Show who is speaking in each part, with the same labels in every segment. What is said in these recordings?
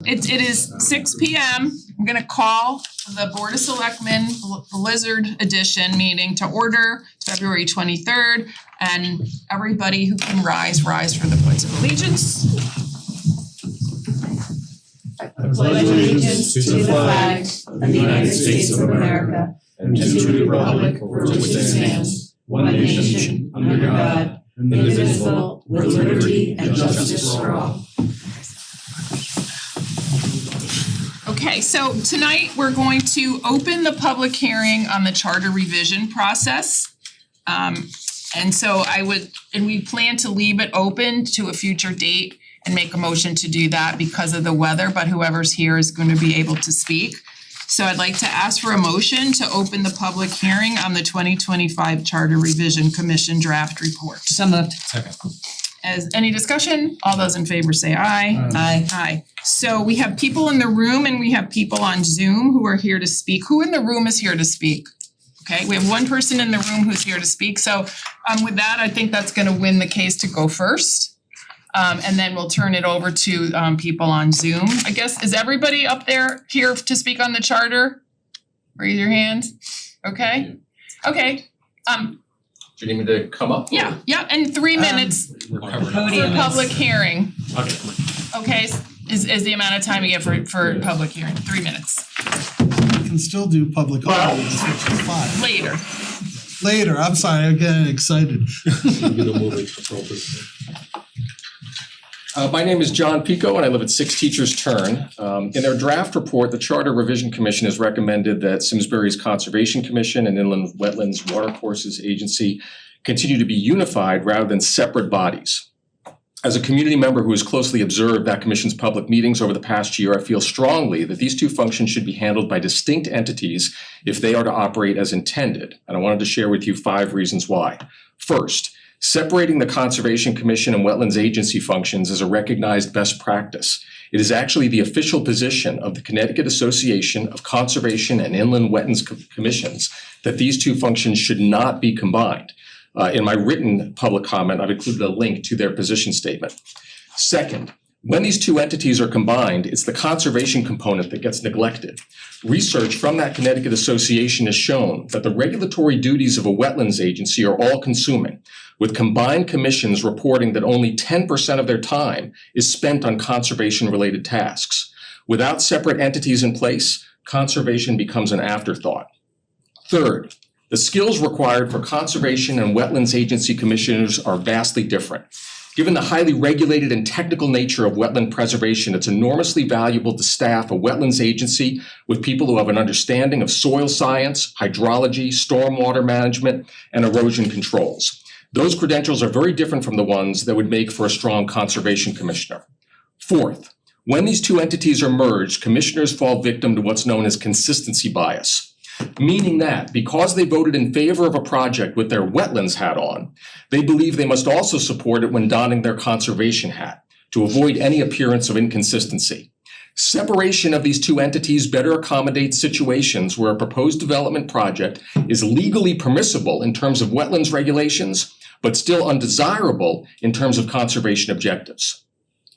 Speaker 1: It is 6 p.m. I'm gonna call the Board of Selectmen Blizzard Edition meeting to order. It's February 23rd, and everybody who can rise for the pledge of allegiance.
Speaker 2: I pledge allegiance to the flag of the United States of America and to the republic for which it stands, one nation, under God, indivisible, with liberty and justice for all.
Speaker 1: Okay, so tonight we're going to open the public hearing on the charter revision process. And so we plan to leave it open to a future date and make a motion to do that because of the weather, but whoever's here is going to be able to speak. So I'd like to ask for a motion to open the public hearing on the 2025 Charter Revision Commission draft report.
Speaker 2: So moved.
Speaker 3: Second.
Speaker 1: As any discussion, all those in favor say aye.
Speaker 2: Aye.
Speaker 1: Aye. So we have people in the room and we have people on Zoom who are here to speak. Who in the room is here to speak? Okay, we have one person in the room who's here to speak. So with that, I think that's gonna win the case to go first. And then we'll turn it over to people on Zoom. I guess, is everybody up there here to speak on the charter? Raise your hand. Okay. Okay.
Speaker 4: Do you need me to come up?
Speaker 1: Yeah, and 3 minutes
Speaker 3: We're covered.
Speaker 1: for public hearing.
Speaker 4: Okay.
Speaker 1: Okay, is the amount of time you get for public hearing, 3 minutes.
Speaker 5: We can still do public audience, which is fine.
Speaker 1: Later.
Speaker 5: Later, I'm sorry, I'm getting excited.
Speaker 4: My name is John Pico and I live at 6 Teachers Turn. In their draft report, the Charter Revision Commission has recommended that Simsbury's Conservation Commission and Inland Wetlands Watercourses Agency continue to be unified rather than separate bodies. As a community member who has closely observed that commission's public meetings over the past year, I feel strongly that these two functions should be handled by distinct entities if they are to operate as intended. And I wanted to share with you 5 reasons why. First, separating the Conservation Commission and Wetlands Agency functions is a recognized best practice. It is actually the official position of the Connecticut Association of Conservation and Inland Wetlands Commissions that these two functions should not be combined. In my written public comment, I've included a link to their position statement. Second, when these two entities are combined, it's the conservation component that gets neglected. Research from that Connecticut Association has shown that the regulatory duties of a wetlands agency are all-consuming, with combined commissions reporting that only 10% of their time is spent on conservation-related tasks. Without separate entities in place, conservation becomes an afterthought. Third, the skills required for conservation and wetlands agency commissioners are vastly different. Given the highly regulated and technical nature of wetland preservation, it's enormously valuable to staff a wetlands agency with people who have an understanding of soil science, hydrology, stormwater management, and erosion controls. Those credentials are very different from the ones that would make for a strong conservation commissioner. Fourth, when these two entities are merged, commissioners fall victim to what's known as consistency bias. Meaning that because they voted in favor of a project with their wetlands hat on, they believe they must also support it when donning their conservation hat to avoid any appearance of inconsistency. Separation of these two entities better accommodates situations where a proposed development project is legally permissible in terms of wetlands regulations, but still undesirable in terms of conservation objectives.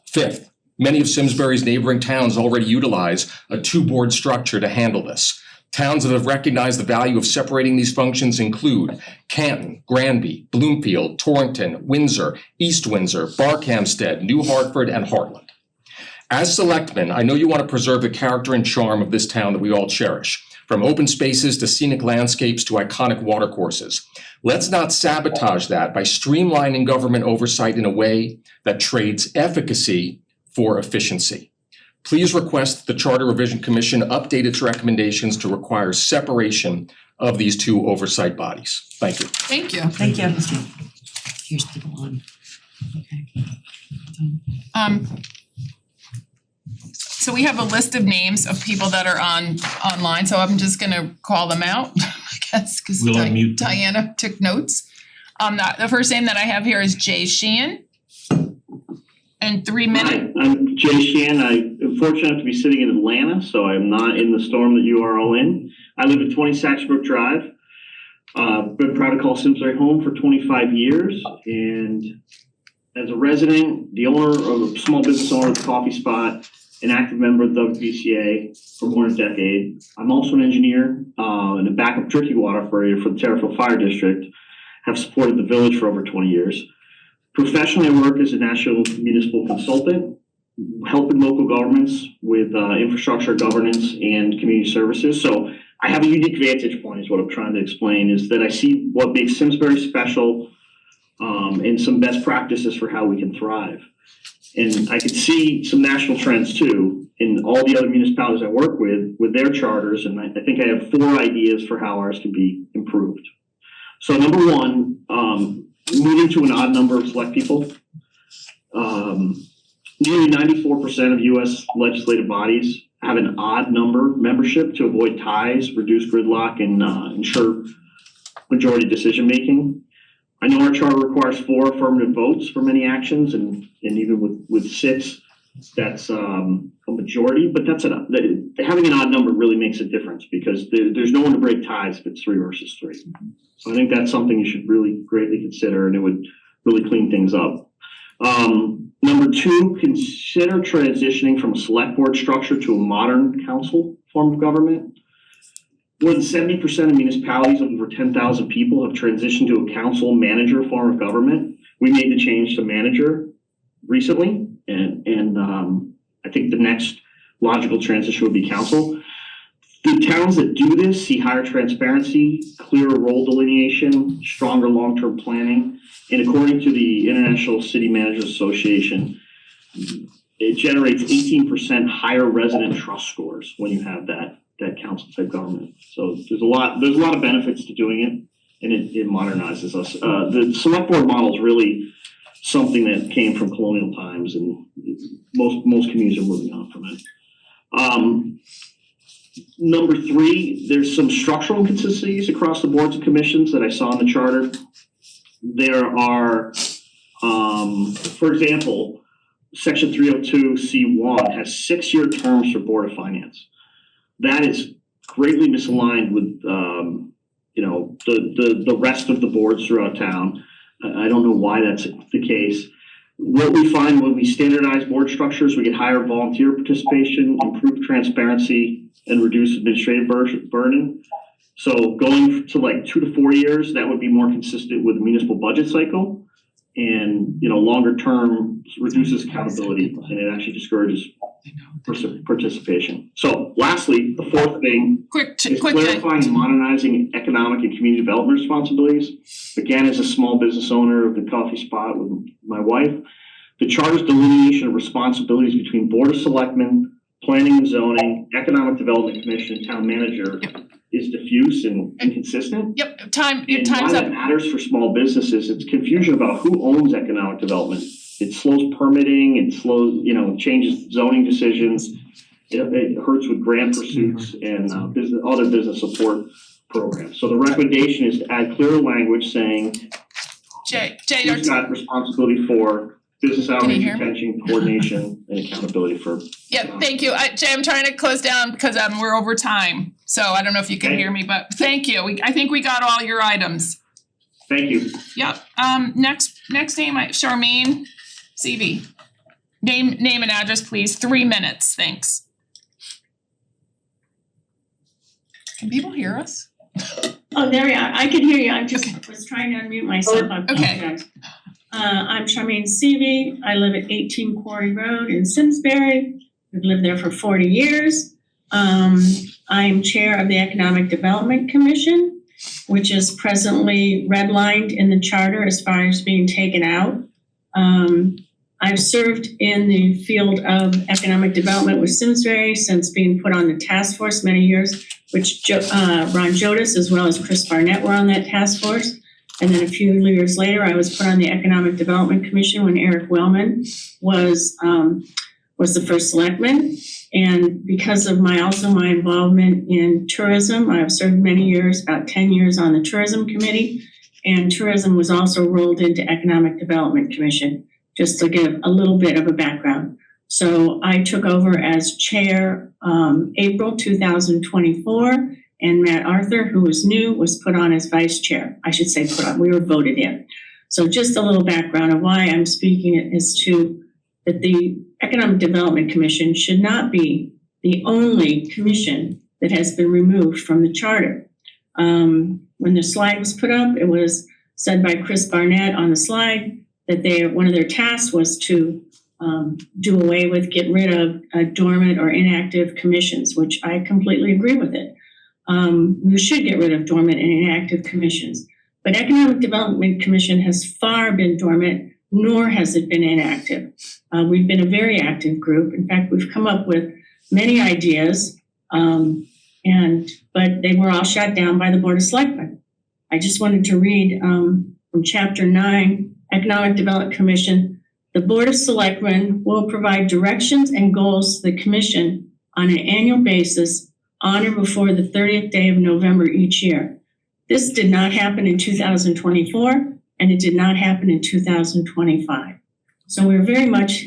Speaker 4: Fifth, many of Simsbury's neighboring towns already utilize a 2-board structure to handle this. Towns that have recognized the value of separating these functions include Canton, Granby, Bloomfield, Torrington, Windsor, East Windsor, Barkhamsted, New Hartford, and Heartland. As selectmen, I know you want to preserve the character and charm of this town that we all cherish, from open spaces to scenic landscapes to iconic watercourses. Let's not sabotage that by streamlining government oversight in a way that trades efficacy for efficiency. Please request that the Charter Revision Commission update its recommendations to require separation of these two oversight bodies. Thank you.
Speaker 1: Thank you.
Speaker 2: Thank you. Here's people on. Okay.
Speaker 1: So we have a list of names of people that are online, so I'm just gonna call them out, I guess, because
Speaker 3: We'll unmute them.
Speaker 1: Diana took notes. The first name that I have here is Jay Sheehan. And 3 minutes.
Speaker 6: Hi, I'm Jay Sheehan. I'm fortunate to be sitting in Atlanta, so I'm not in the storm that you are all in. I live at 20 Saxbrook Drive. Been proud to call Simsbury home for 25 years. And as a resident, the owner of a small business owner of the coffee spot, an active member of the WPCA for more than a decade. I'm also an engineer and a backup drinking water operator for the Terriffill Fire District. Have supported the village for over 20 years. Professionally, I work as a national municipal consultant, helping local governments with infrastructure, governance, and community services. So I have a unique vantage point is what I'm trying to explain, is that I see what makes Simsbury special and some best practices for how we can thrive. And I could see some national trends too in all the other municipalities I work with their charters. And I think I have 4 ideas for how ours can be improved. So number one, moving to an odd number of select people. Nearly 94% of U.S. legislative bodies have an odd number membership to avoid ties, reduce gridlock, and ensure majority decision making. I know our charter requires 4 affirmative votes for many actions, and even with 6, that's a majority. But having an odd number really makes a difference because there's no one to break ties if it's 3 versus 3. So I think that's something you should really greatly consider, and it would really clean things up. Number 2, consider transitioning from a select board structure to a modern council form of government. More than 70% of municipalities of over 10,000 people have transitioned to a council manager form of government. We made the change to manager recently, and I think the next logical transition would be council. The towns that do this see higher transparency, clearer role delineation, stronger long-term planning, and according to the International City Managers Association, it generates 18% higher resident trust scores when you have that council type government. So there's a lot of benefits to doing it, and it modernizes us. The select board model is really something that came from colonial times, and most communities are moving on from it. Number 3, there's some structural inconsistencies across the boards and commissions that I saw in the charter. There are, for example, Section 302C1 has 6-year terms for Board of Finance. That is greatly misaligned with, the rest of the boards throughout town. I don't know why that's the case. What we find when we standardize board structures, we get higher volunteer participation, improved transparency, and reduce administrative burden. So going to like 2 to 4 years, that would be more consistent with the municipal budget cycle. And, longer term reduces accountability, and it actually discourages participation. So lastly, the 4th thing is clarifying and modernizing economic and community development responsibilities. Again, as a small business owner of the coffee spot with my wife, the charter's delineation of responsibilities between Board of Selectmen, Planning and Zoning, Economic Development Commission, and Town Manager is diffuse and inconsistent.
Speaker 1: Yep,
Speaker 6: And
Speaker 1: time's
Speaker 6: why
Speaker 1: up.
Speaker 6: that matters for small businesses, it's confusion about who owns economic development. It slows permitting, it slows, changes zoning decisions. It hurts with grant pursuits and other business support programs. So the recommendation is to add clearer language saying
Speaker 1: Jay,
Speaker 6: who's got responsibility for business outreach, retention, coordination, and accountability for.
Speaker 1: yeah, thank you. Jay, I'm trying to close down because we're over time. So I don't know if you can hear me, but thank you. I think we got all your items.
Speaker 6: Thank you.
Speaker 1: Yep. Next name, Charmaine Seavey. Name and address, please. 3 minutes. Thanks. Can people hear us?
Speaker 2: Oh, there we are. I can hear you. I just was trying to unmute myself. I
Speaker 1: Okay.
Speaker 2: apologize. I'm Charmaine Seavey. I live at 18 Quarry Road in Simsbury. I've lived there for 40 years. I'm chair of the Economic Development Commission, which is presently redlined in the charter as far as being taken out. I've served in the field of economic development with Simsbury since being put on the task force many years, which Ron Jodas as well as Chris Barnett were on that task force. And then a few years later, I was put on the Economic Development Commission when Eric Wellman was the first selectman. And because of my involvement in tourism, I've served many years, about 10 years on the tourism committee. And tourism was also rolled into Economic Development Commission, just to give a little bit of a background. So I took over as chair April 2024. And Matt Arthur, who was new, was put on as vice chair. I should say put on, we were voted in. So just a little background of why I'm speaking is that the Economic Development Commission should not be the only commission that has been removed from the charter. When the slide was put up, it was said by Chris Barnett on the slide that one of their tasks was to do away with, get rid of dormant or inactive commissions, which I completely agree with it. We should get rid of dormant and inactive commissions. But Economic Development Commission has far been dormant, nor has it been inactive. We've been a very active group. In fact, we've come up with many ideas, but they were all shot down by the Board of Selectmen. I just wanted to read from Chapter 9, Economic Development Commission. The Board of Selectmen will provide directions and goals to the Commission on an annual basis on or before the 30th day of November each year. This did not happen in 2024, and it did not happen in 2025. So we're very much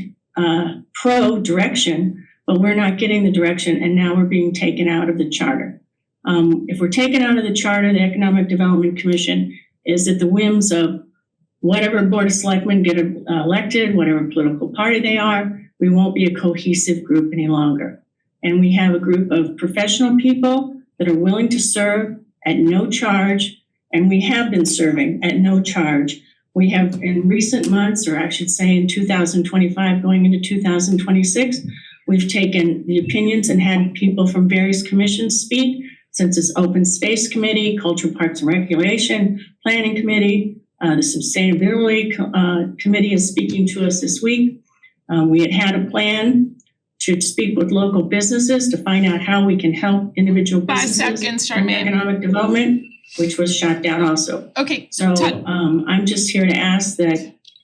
Speaker 2: pro-direction, but we're not getting the direction, and now we're being taken out of the charter. If we're taken out of the charter, the Economic Development Commission is at the whims of whatever Board of Selectmen get elected, whatever political party they are. We won't be a cohesive group any longer. And we have a group of professional people that are willing to serve at no charge, and we have been serving at no charge. We have in recent months, or I should say in 2025 going into 2026, we've taken the opinions and had people from various commissions speak, since it's Open Space Committee, Culture, Parks and Recreation, Planning Committee, the Sustainability Committee is speaking to us this week. We had a plan to speak with local businesses to find out how we can help individual
Speaker 1: 5
Speaker 2: businesses
Speaker 1: seconds,
Speaker 2: in
Speaker 1: Charmaine.
Speaker 2: economic development, which was shot down also.
Speaker 1: Okay,
Speaker 2: So I'm just here to ask that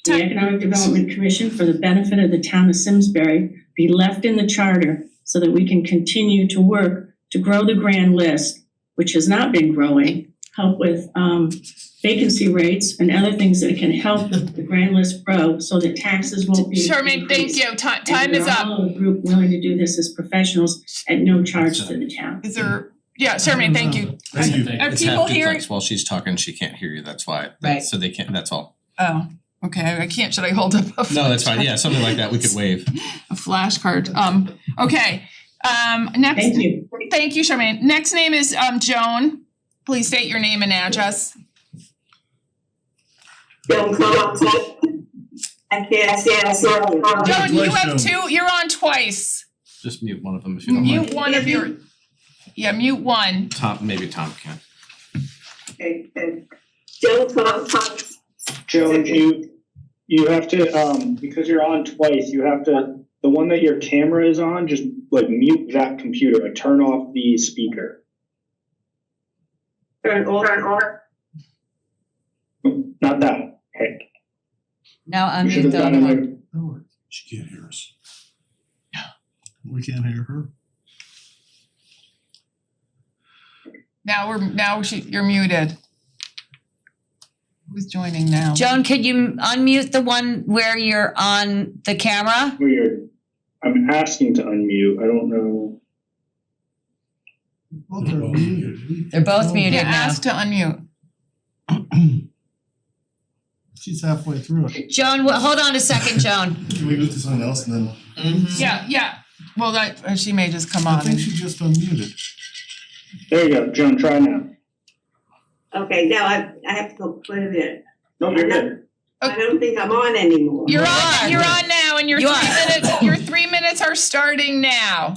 Speaker 2: the
Speaker 1: Ti-
Speaker 2: Economic Development Commission, for the benefit of the town of Simsbury, be left in the charter so that we can continue to work to grow the grand list, which has not been growing, help with vacancy rates and other things that can help the grand list grow so that taxes won't be
Speaker 1: Charmaine, thank
Speaker 2: increased.
Speaker 1: you. Time
Speaker 2: And
Speaker 1: is
Speaker 2: we're
Speaker 1: up.
Speaker 2: all a group willing to do this as professionals at no charge to the town.
Speaker 1: Is there, yeah, Charmaine, thank you.
Speaker 5: Thank you.
Speaker 1: Are
Speaker 3: It's
Speaker 1: people
Speaker 3: half
Speaker 1: hearing?
Speaker 3: duplex while she's talking, she can't hear you, that's why.
Speaker 1: Right.
Speaker 3: So they can't, that's all.
Speaker 1: Oh, okay, I can't, should I hold up a?
Speaker 3: No, that's fine, yeah, something like that, we could wave.
Speaker 1: A flashcard, okay, next.
Speaker 2: Thank you.
Speaker 1: Thank you, Charmaine. Next name is Joan. Please state your name and address.
Speaker 7: Joan,
Speaker 1: Joan, you have two, you're on twice.
Speaker 3: Just mute one of them if you don't mind.
Speaker 1: Mute one of your, yeah, mute one.
Speaker 3: Maybe Tom can.
Speaker 7: Joan,
Speaker 8: You have to, because you're on twice, you have to, the one that your camera is on, just like mute that computer and turn off the speaker.
Speaker 7: turn on.
Speaker 8: Not that, hey.
Speaker 9: Now
Speaker 8: You should
Speaker 9: unmute
Speaker 8: have
Speaker 9: the
Speaker 8: done
Speaker 9: other
Speaker 8: it
Speaker 9: one.
Speaker 8: like-
Speaker 5: No, she can't hear us. We can't hear her.
Speaker 1: You're muted. Who's joining now?
Speaker 9: Joan, could you unmute the one where you're on the camera?
Speaker 8: Weird. I'm asking to unmute, I don't know.
Speaker 5: Both are muted.
Speaker 9: They're both
Speaker 5: Oh,
Speaker 9: muted.
Speaker 1: Yeah,
Speaker 9: now.
Speaker 1: ask to unmute.
Speaker 5: She's halfway through it.
Speaker 9: Joan, hold on a second, Joan.
Speaker 5: Can we move to someone else and then?
Speaker 1: Yeah, well, that, she may just come
Speaker 5: I
Speaker 1: on.
Speaker 5: think she just unmuted.
Speaker 8: There you go, Joan, try now.
Speaker 7: Okay, now I have to go put it in.
Speaker 8: No, you're good.
Speaker 7: I don't think I'm on anymore.
Speaker 1: You're
Speaker 9: You
Speaker 1: on,
Speaker 9: are.
Speaker 1: you're on now, and your
Speaker 9: You
Speaker 1: 3
Speaker 9: are.
Speaker 1: minutes, your 3 minutes are starting now.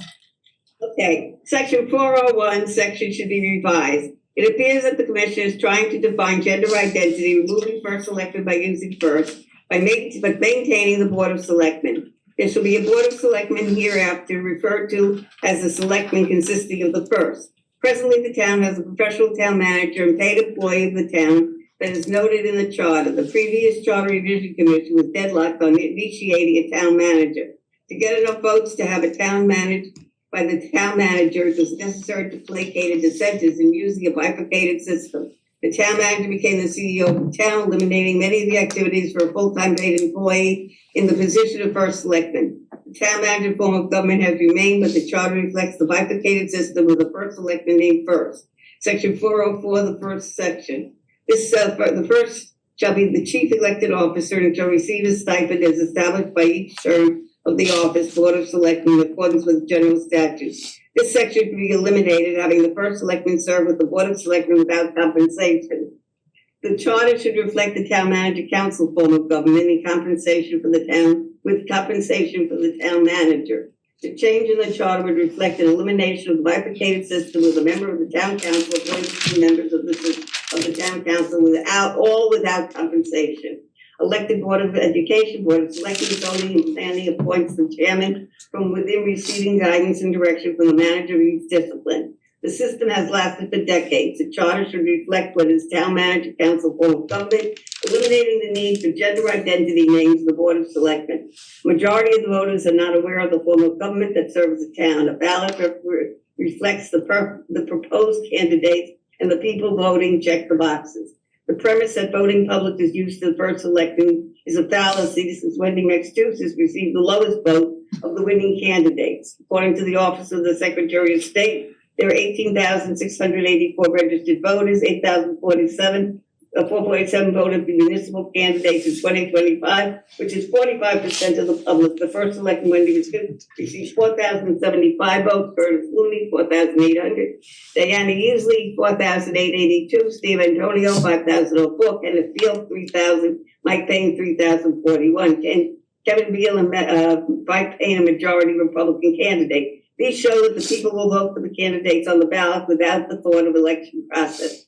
Speaker 7: Okay, section 401 section should be revised. It appears that the commission is trying to define gender identity, removing first selected by using first, but maintaining the Board of Selectmen. There shall be a Board of Selectmen hereafter referred to as the Selectmen consisting of the first. Presently, the town has a professional town manager and paid employee of the town that is noted in the charter. The previous Charter Revision Commission was deadlocked on initiating a town manager. To get enough votes to have a town managed by the town manager, it was necessary to placate dissenters in using a bifurcated system. The town manager became the CEO of the town, eliminating many of the activities for a full-time paid employee in the position of first selectman. The town manager form of government has remained, but the charter reflects the bifurcated system with the first selectman named first. Section 404, the first section. The first shall be the chief elected officer and shall receive a stipend as established by each term of the office Board of Selectmen in accordance with general statutes. This section should be eliminated, having the first selectman serve with the Board of Selectmen without compensation. The charter should reflect the town manager council form of government and compensation for the town, with compensation for the town manager. The change in the charter would reflect an elimination of the bifurcated system with a member of the town council appointed to members of the town council without compensation. Elected Board of Education, Board of Selectmen, Zoning and Planning appoints the chairman from within, receiving guidance and direction from the manager of each discipline. The system has lasted for decades. The charter should reflect what is town manager council form of government, eliminating the need for gender identity names of the Board of Selectmen. Majority of the voters are not aware of the form of government that serves the town. A ballot reflects the proposed candidates, and the people voting check the boxes. The premise that voting public is used to the first election is a fallacy, since Wendy Massachusetts received the lowest vote of the winning candidates. According to the Office of the Secretary of State, there are 18,684 registered voters, 4.7 voted for municipal candidates in 2025, which is 45% of the public. The first election, Wendy received 4,075 votes, Curtis Looney, 4,800, Diana Usley, 4,882, Steve Antonio, 5,004, Kenneth Field, 3,000, Mike Payne, 3,041, Kevin Beal and Mike Payne, a majority Republican candidate. These show that the people will vote for the candidates on the ballot without the thought of election process.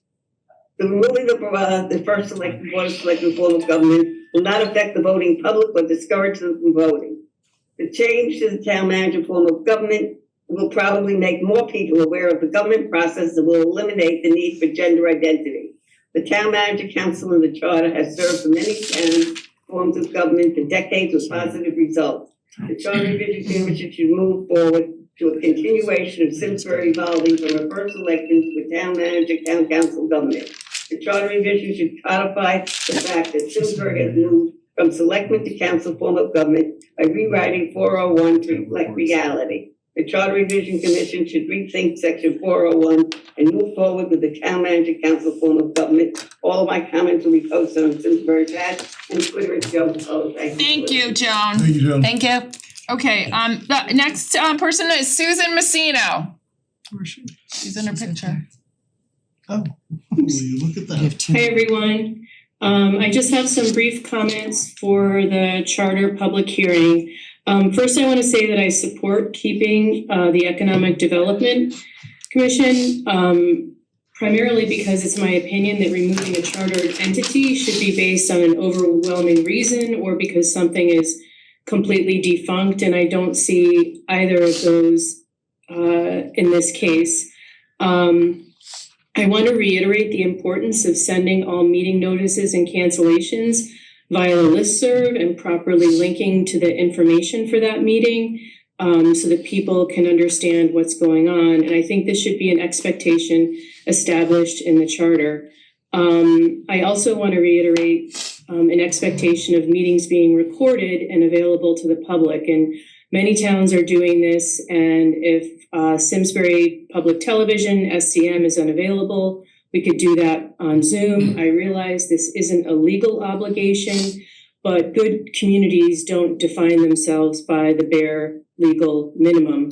Speaker 7: The removing the first elected Board of Selectmen form of government will not affect the voting public or discourage them from voting. The change to the town manager form of government will probably make more people aware of the government process and will eliminate the need for gender identity. The town manager council in the charter has served for many town forms of government for decades with positive results. The charter revision commission should move forward to a continuation of Simsbury evolving from a first election to a town manager, town council government. The charter revision should codify the fact that Simsbury has moved from selectmen to council form of government by rewriting 401 to reflect reality. The charter revision commission should rethink section 401 and move forward with the town manager council form of government. All of my comments will be posted on Simsbury page and Twitter at Joan Post.
Speaker 1: Thank you, Joan.
Speaker 5: Thank you, Joan.
Speaker 9: Thank you.
Speaker 1: Okay, the next person is Susan Messino.
Speaker 5: Where is she?
Speaker 1: She's in her picture.
Speaker 5: Oh, will you look at that?
Speaker 2: Hi, everyone. I just have some brief comments for the charter public hearing. First, I want to say that I support keeping the Economic Development Commission, primarily because it's my opinion that removing a chartered entity should be based on an overwhelming reason or because something is completely defunct, and I don't see either of those in this case. I want to reiterate the importance of sending all meeting notices and cancellations via a listserv and properly linking to the information for that meeting so that people can understand what's going on. And I think this should be an expectation established in the charter. I also want to reiterate an expectation of meetings being recorded and available to the public. And many towns are doing this. And if Simsbury Public Television, SCM, is unavailable, we could do that on Zoom. I realize this isn't a legal obligation, but good communities don't define themselves by the bare legal minimum.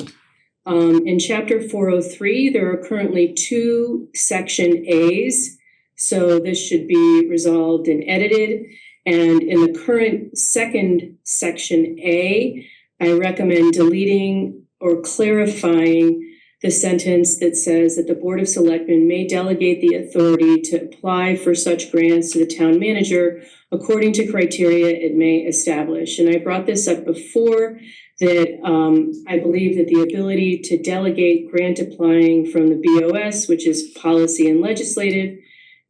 Speaker 2: In Chapter 403, there are currently 2 Section A's, so this should be resolved and edited. And in the current second Section A, I recommend deleting or clarifying the sentence that says that the Board of Selectmen may delegate the authority to apply for such grants to the town manager according to criteria it may establish. And I brought this up before, that I believe that the ability to delegate grant applying from the BOS, which is policy and legislative,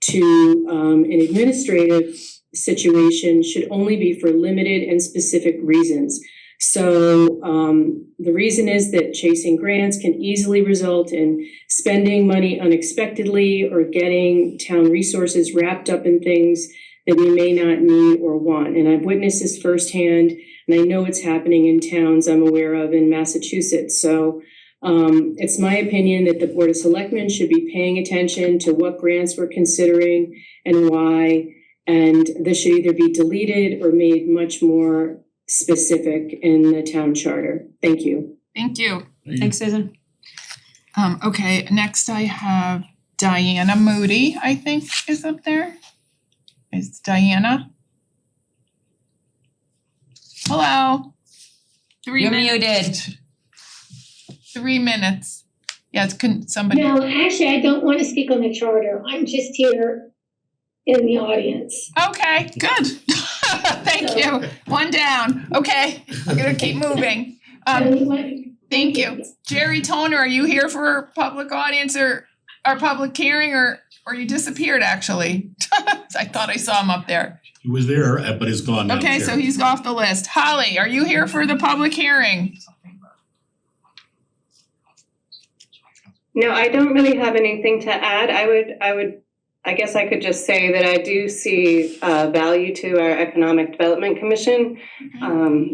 Speaker 2: to an administrative situation should only be for limited and specific reasons. So the reason is that chasing grants can easily result in spending money unexpectedly or getting town resources wrapped up in things that we may not need or want. And I've witnessed this firsthand, and I know it's happening in towns I'm aware of in Massachusetts. So it's my opinion that the Board of Selectmen should be paying attention to what grants we're considering and why. And this should either be deleted or made much more specific in the town charter. Thank you.
Speaker 1: Thank you.
Speaker 9: Thanks, Susan.
Speaker 1: Okay, next I have Diana Moody, I think is up there. Is Diana? Hello? 3
Speaker 9: You're
Speaker 1: minutes.
Speaker 9: muted.
Speaker 1: 3 minutes. Yes, can somebody?
Speaker 10: No, actually, I don't want to speak on the charter. I'm just here in the audience.
Speaker 1: Okay, good. Thank you. One down. Okay, I'm gonna keep moving. Thank you. Jerry Toner, are you here for public audience or public hearing or you disappeared actually? I thought I saw him up there.
Speaker 5: He was there, but he's gone now.
Speaker 1: Okay, so he's off the list. Holly, are you here for the public hearing?
Speaker 2: No, I don't really have anything to add. I guess I could just say that I do see value to our Economic Development Commission.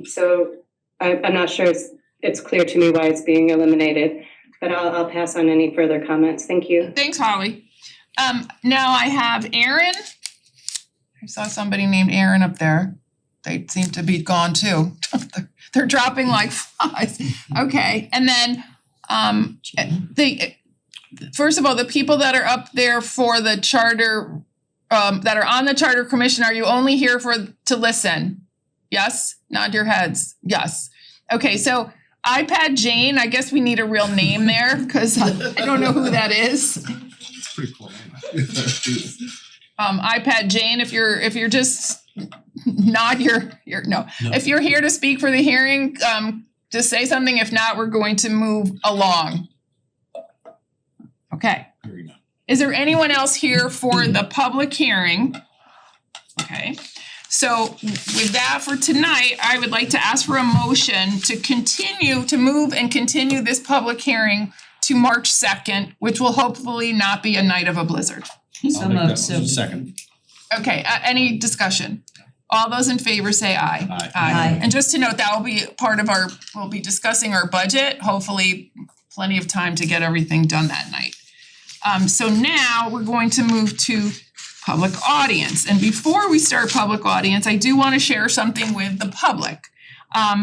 Speaker 2: So I'm not sure it's clear to me why it's being eliminated, but I'll pass on any further comments. Thank you.
Speaker 1: Thanks, Holly. Now I have Aaron. I saw somebody named Aaron up there. They seem to be gone too. They're dropping like flies. Okay, and then first of all, the people that are up there for the charter, that are on the charter commission, are you only here to listen? Yes? Nod your heads. Yes. Okay, so iPad Jane, I guess we need a real name there because I don't know who that is.
Speaker 5: It's pretty cool.
Speaker 1: iPad Jane, if you're just nod your no. If you're here to speak for the hearing, just say something. If not, we're going to move along. Okay. Is there anyone else here for the public hearing? Okay. So with that for tonight, I would like to ask for a motion to move and continue this public hearing to March 2nd, which will hopefully not be a night of a blizzard.
Speaker 3: I'll make that second.
Speaker 1: Okay, any discussion? All those in favor say aye.
Speaker 3: Aye.
Speaker 9: Aye.
Speaker 1: And just to note, that will be part of we'll be discussing our budget, hopefully plenty of time to get everything done that night. So now we're going to move to public audience. And before we start public audience, I do want to share something with the public.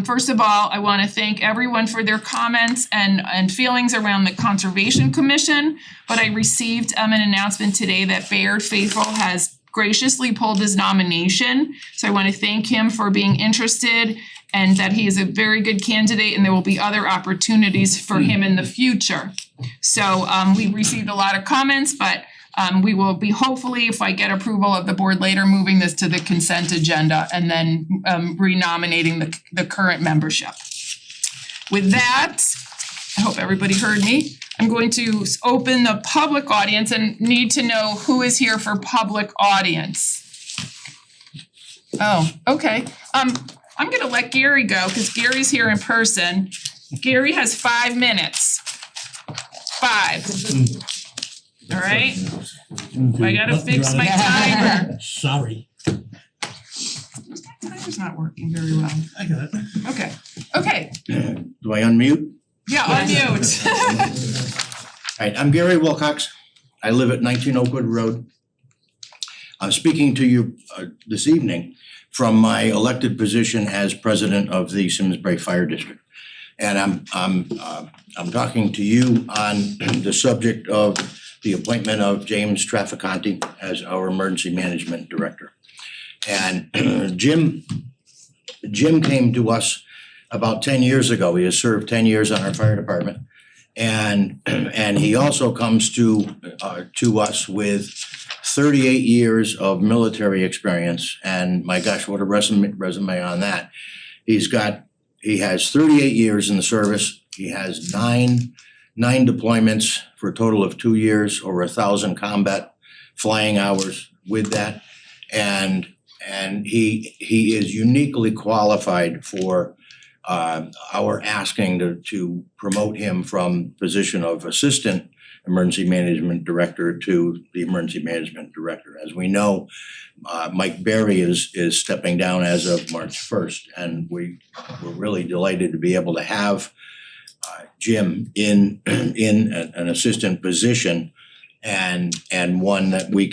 Speaker 1: First of all, I want to thank everyone for their comments and feelings around the Conservation Commission. But I received an announcement today that Bayard Faithful has graciously pulled his nomination. So I want to thank him for being interested and that he is a very good candidate and there will be other opportunities for him in the future. So we received a lot of comments, but we will be hopefully, if I get approval of the board later, moving this to the consent agenda and then renominating the current membership. With that, I hope everybody heard me. I'm going to open the public audience and need to know who is here for public audience. Oh, okay. I'm gonna let Gary go because Gary's here in person. Gary has 5 minutes. 5. All right? I gotta fix my timer.
Speaker 5: Sorry.
Speaker 1: My timer's not working very well.
Speaker 5: I got it.
Speaker 1: Okay.
Speaker 11: Do I unmute?
Speaker 1: Yeah, unmute.
Speaker 11: All right, I'm Gary Wilcox. I live at 19 Oakwood Road. I'm speaking to you this evening from my elected position as president of the Simsbury Fire District. And I'm talking to you on the subject of the appointment of James Trafficante as our emergency management director. And Jim came to us about 10 years ago. He has served 10 years on our fire department. And he also comes to us with 38 years of military experience. And my gosh, what a resume on that. He has 38 years in the service. He has nine deployments for a total of 2 years, over 1,000 combat flying hours with that. And he is uniquely qualified for our asking to promote him from the position of assistant emergency management director to the emergency management director. As we know, Mike Berry is stepping down as of March 1st, and we're really delighted to be able to have Jim in an assistant position and one that we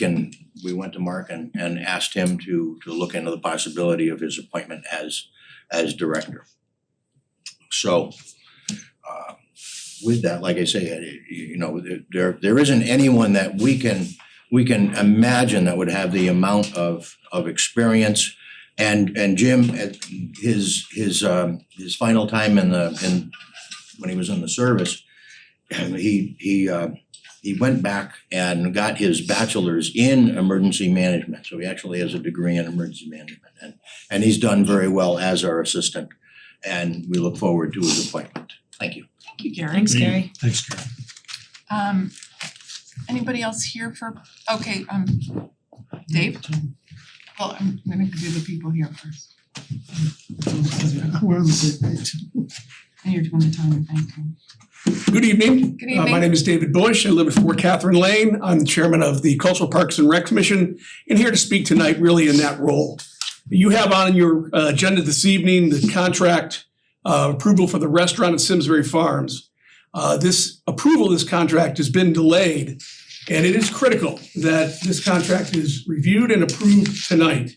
Speaker 11: went to Mark and asked him to look into the possibility of his appointment as as director. So with that, like I say, you know, there isn't anyone that we can imagine that would have the amount of experience. And Jim, at his final time when he was in the service, he went back and got his bachelor's in emergency management. So he actually has a degree in emergency management, and he's done very well as our assistant. And we look forward to his appointment. Thank you.
Speaker 1: Thank you, Gary.
Speaker 9: Thanks, Gary.
Speaker 5: Thanks, Gary.
Speaker 1: Anybody else here for, okay, Dave? Well, I'm gonna do the people here first.
Speaker 5: We're on the same page.
Speaker 1: And you're doing the time and thank you.
Speaker 12: Good evening.
Speaker 1: Good evening.
Speaker 12: My name is David Bush. I live at 4 Catherine Lane. I'm the chairman of the Cultural Parks and Rec Commission, and here to speak tonight really in that role. You have on your agenda this evening the contract approval for the restaurant at Simsbury Farms. This approval of this contract has been delayed, and it is critical that this contract is reviewed and approved tonight.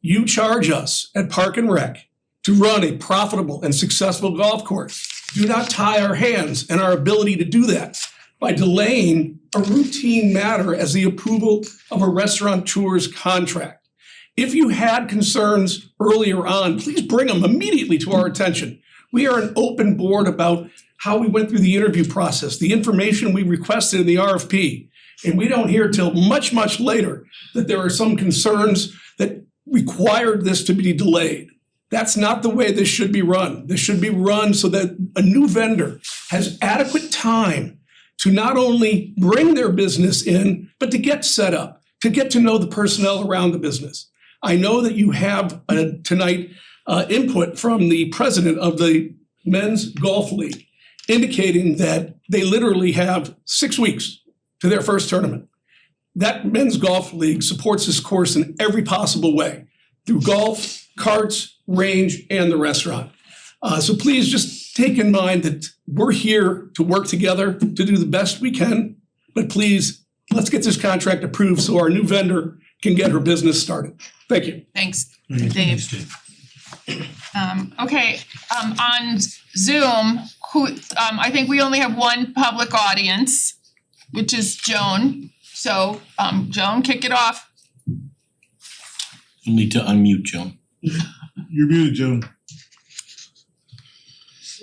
Speaker 12: You charge us at Park and Rec to run a profitable and successful golf course. Do not tie our hands and our ability to do that by delaying a routine matter as the approval of a restaurateur's contract. If you had concerns earlier on, please bring them immediately to our attention. We are an open board about how we went through the interview process, the information we requested in the RFP. And we don't hear till much, much later that there are some concerns that required this to be delayed. That's not the way this should be run. This should be run so that a new vendor has adequate time to not only bring their business in, but to get set up, to get to know the personnel around the business. I know that you have tonight input from the president of the Men's Golf League indicating that they literally have 6 weeks to their first tournament. That Men's Golf League supports this course in every possible way, through golf, carts, range, and the restaurant. So please just take in mind that we're here to work together to do the best we can, but please, let's get this contract approved so our new vendor can get her business started. Thank you.
Speaker 1: Thanks, Dave. Okay, on Zoom, I think we only have one public audience, which is Joan. So, Joan, kick it off.
Speaker 3: You need to unmute Joan.
Speaker 5: You're muted, Joan.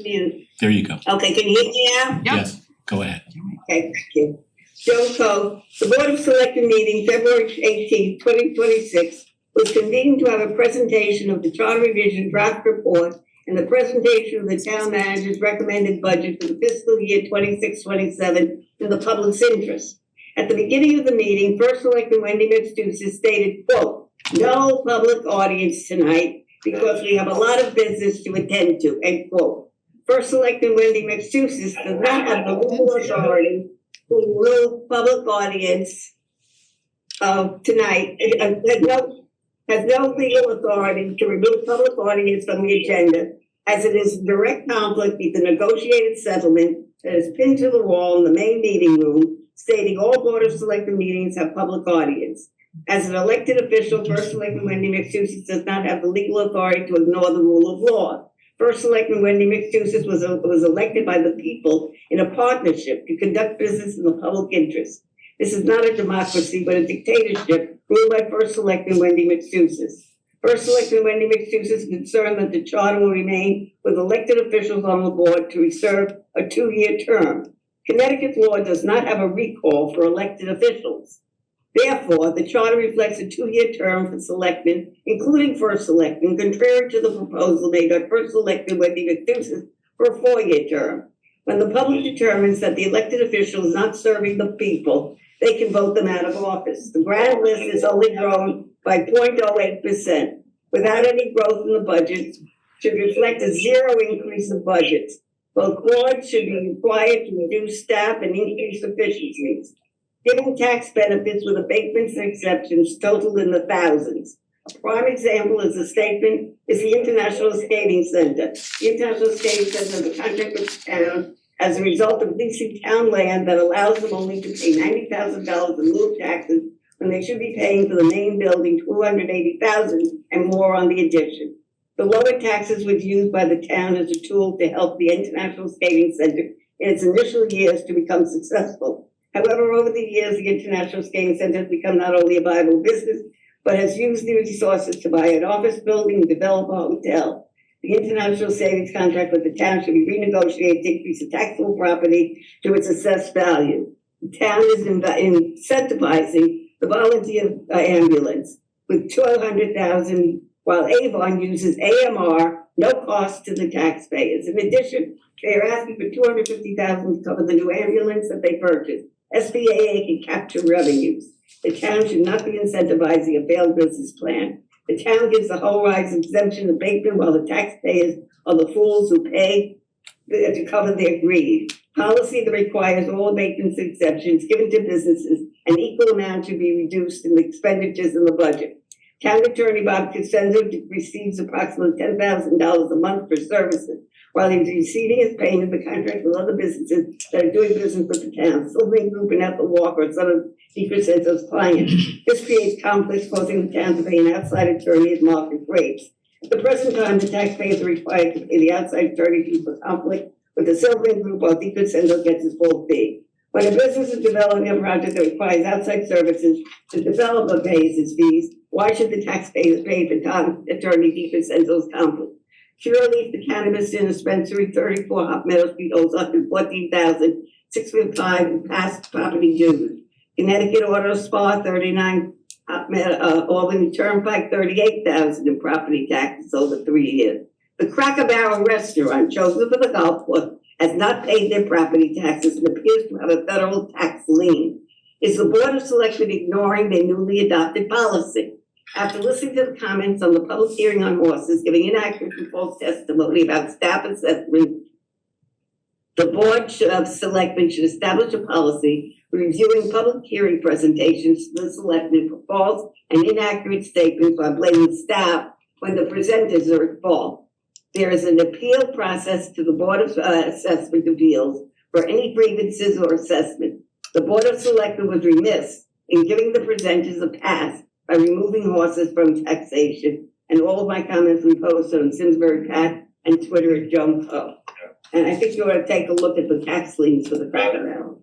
Speaker 7: Mute.
Speaker 3: There you go.
Speaker 7: Okay, can you hear me now?
Speaker 1: Yep.
Speaker 3: Yes, go ahead.
Speaker 7: Okay, thank you. Joan Coe, the Board of Selectmen meeting February 18th, 2026 was convened to have a presentation of the Charter Revision draft report and the presentation of the town manager's recommended budget for the fiscal year 26-27 in the public's interest. At the beginning of the meeting, First Selectman Wendy Metsousis stated, quote, "No public audience tonight because we have a lot of business to attend to," end quote. First Selectman Wendy Metsousis does not have the legal authority to remove public audience tonight, has no legal authority to remove public audience from the agenda, as it is in direct conflict with the negotiated settlement that is pinned to the wall in the main meeting room, stating all Board of Selectmen meetings have public audience. As an elected official, First Selectman Wendy Metsousis does not have the legal authority to ignore the rule of law. First Selectman Wendy Metsousis was elected by the people in a partnership to conduct business in the public interest. This is not a democracy, but a dictatorship ruled by First Selectman Wendy Metsousis. First Selectman Wendy Metsousis is concerned that the charter will remain with elected officials on the board to serve a 2-year term. Connecticut law does not have a recall for elected officials. Therefore, the charter reflects a 2-year term for selectmen, including First Selectman, contrary to the proposal made by First Selectman Wendy Metsousis for a 4-year term. When the public determines that the elected official is not serving the people, they can vote them out of office. The grand list is only grown by 0.08%. Without any growth in the budget, should reflect a zero increase in budgets. Both boards should be required to reduce staff and increase efficiencies. Giving tax benefits with abatements and exceptions totaled in the thousands. A prime example is the International Skating Center. The International Skating Center is a contract with the town as a result of leasing town land that allows them only to pay $90,000 in lieu of taxes when they should be paying for the main building $280,000 and more on the addition. The The lower taxes was used by the town as a tool to help the International Skating Center in its initial years to become successful. However, over the years, the International Skating Center has become not only a viable business, but has used the resources to buy an office building and develop a hotel. The international savings contract with the town should be renegotiated to increase the taxable property to its assessed value. The town is incentivizing the volunteer ambulance with $200,000, while Avon uses AMR, no cost to the taxpayers. In addition, they are asking for $250,000 to cover the new ambulance that they purchased. SBAA can capture revenues. The town should not be incentivizing a failed business plan. The town gives the whole rise exemption abatement while the taxpayers are the fools who pay to cover their greed. Policy that requires all abatements and exemptions given to businesses, an equal amount should be reduced in the expenditures in the budget. Town Attorney Bob Cosenzo receives approximately $10,000 a month for services, while he's receiving his payment the contract with other businesses that are doing business with the town. Sylvan Group and Ethel Walker are some of DeCrescenzo's clients. This creates conflicts causing the town to pay an outside attorney at market rates. At the present time, the taxpayers are required to pay the outside attorney fee for conflict with the Sylvan Group while DeCrescenzo gets his full fee. When a business is developing a project that requires outside services, the developer pays his fees. Why should the taxpayers pay for town attorney DeCrescenzo's conflict? Curaleaf, the cannabis dispensary, 34 Hop Meadow Street, owes $114,605 in past property dues. Connecticut Auto Spa, 39 Hop Meadow, Albany Turnpike, $38,000 in property taxes over 3 years. The Cracker Barrel restaurant, chosen for the golf course, has not paid their property taxes and appears to have a federal tax lien. Is the Board of Selectmen ignoring their newly adopted policy? After listening to the comments on the public hearing on horses, giving inaccurate and false testimony about staff assessment, the Board of Selectmen should establish a policy reviewing public hearing presentations to the Selectmen for false and inaccurate statements by blaming staff when the presenters are at fault. There is an appeal process to the Board of Assessment Appeals for any grievances or assessment. The Board of Selectmen was remiss in giving the presenters a pass by removing horses from taxation. And all of my comments we post on Simsbury Pat and Twitter at Joan Poe. And I think you ought to take a look at the tax liens for the Cracker Barrel.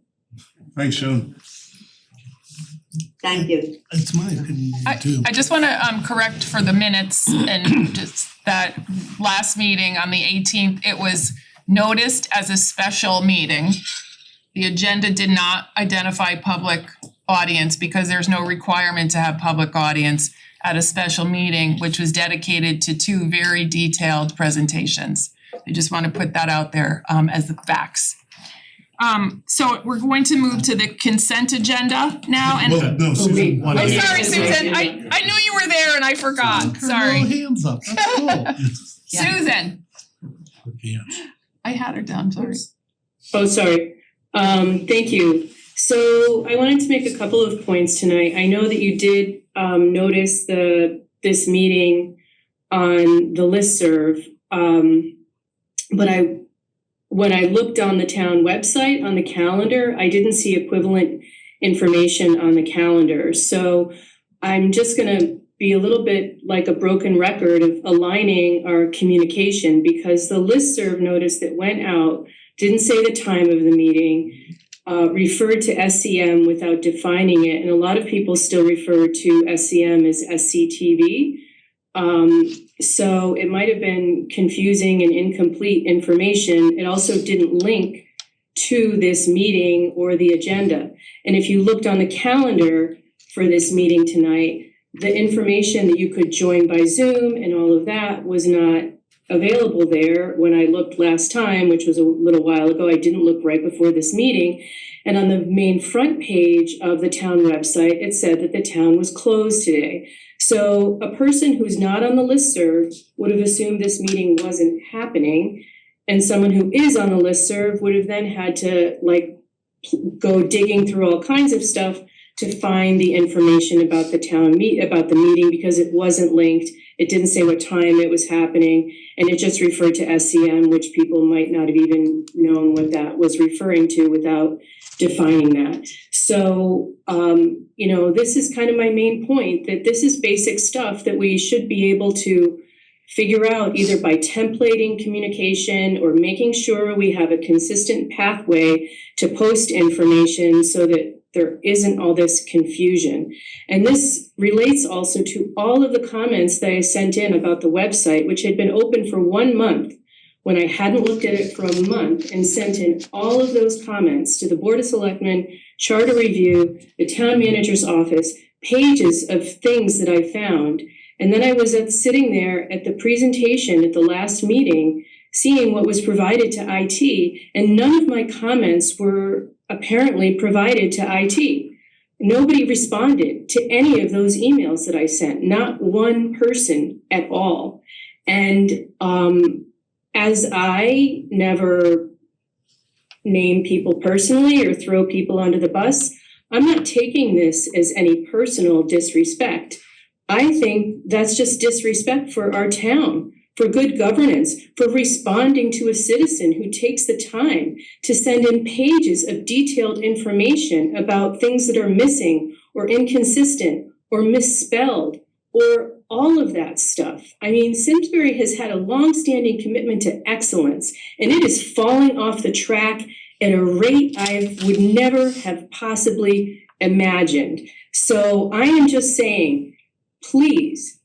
Speaker 5: Thanks, Sean.
Speaker 7: Thank you.
Speaker 5: It's my opinion too.
Speaker 1: I just wanna correct for the minutes and just that last meeting on the 18th, it was noticed as a special meeting. The agenda did not identify public audience because there's no requirement to have public audience at a special meeting, which was dedicated to 2 very detailed presentations. I just wanna put that out there as the facts. So we're going to move to the consent agenda now and
Speaker 5: Well, no, Susan.
Speaker 1: I'm sorry, Susan, I knew you were there and I forgot, sorry.
Speaker 5: Hands up, that's cool.
Speaker 1: Susan. I had her down, sorry.
Speaker 2: Oh, sorry. Thank you. So I wanted to make a couple of points tonight. I know that you did notice this meeting on the listserv, but when I looked on the town website on the calendar, I didn't see equivalent information on the calendar. So I'm just gonna be a little bit like a broken record of aligning our communication, because the listserv notice that went out didn't say the time of the meeting, referred to SCM without defining it, and a lot of people still refer to SCM as SCTV. So it might have been confusing and incomplete information. It also didn't link to this meeting or the agenda. And if you looked on the calendar for this meeting tonight, the information that you could join by Zoom and all of that was not available there when I looked last time, which was a little while ago. I didn't look right before this meeting. And on the main front page of the town website, it said that the town was closed today. So a person who's not on the listserv would have assumed this meeting wasn't happening. And someone who is on the listserv would have then had to go digging through all kinds of stuff to find the information about about the meeting, because it wasn't linked. It didn't say what time it was happening, and it just referred to SCM, which people might not have even known what that was referring to without defining that. So, this is kind of my main point, that this is basic stuff that we should be able to figure out either by templating communication or making sure we have a consistent pathway to post information so that there isn't all this confusion. And this relates also to all of the comments that I sent in about the website, which had been open for 1 month when I hadn't looked at it for a month, and sent in all of those comments to the Board of Selectmen, Charter Review, the Town Manager's Office, pages of things that I found. And then I was sitting there at the presentation at the last meeting, seeing what was provided to IT, and none of my comments were apparently provided to IT. Nobody responded to any of those emails that I sent, not one person at all. And as I never name people personally or throw people under the bus, I'm not taking this as any personal disrespect. I think that's just disrespect for our town, for good governance, for responding to a citizen who takes the time to send in pages of detailed information about things that are missing or inconsistent or misspelled or all of that stuff. I mean, Simsbury has had a longstanding commitment to excellence, and it is falling off the track at a rate I would never have possibly imagined. So I am just saying, please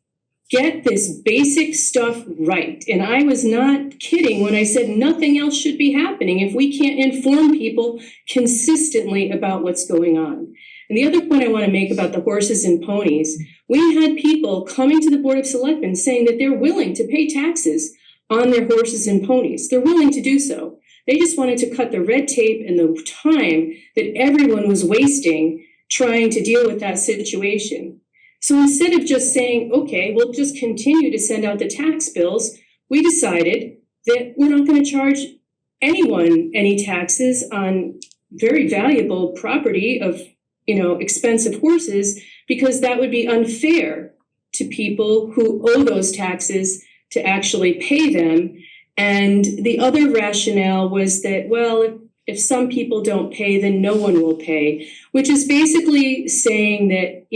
Speaker 2: get this basic stuff right. And I was not kidding when I said nothing else should be happening if we can't inform people consistently about what's going on. And the other point I want to make about the horses and ponies, we had people coming to the Board of Selectmen saying that they're willing to pay taxes on their horses and ponies. They're willing to do so. They just wanted to cut the red tape and the time that everyone was wasting trying to deal with that situation. So instead of just saying, okay, we'll just continue to send out the tax bills, we decided that we're not going to charge anyone any taxes on very valuable property of, expensive horses, because that would be unfair to people who owe those taxes to actually pay them. And the other rationale was that, well, if some people don't pay, then no one will pay, which is basically saying that,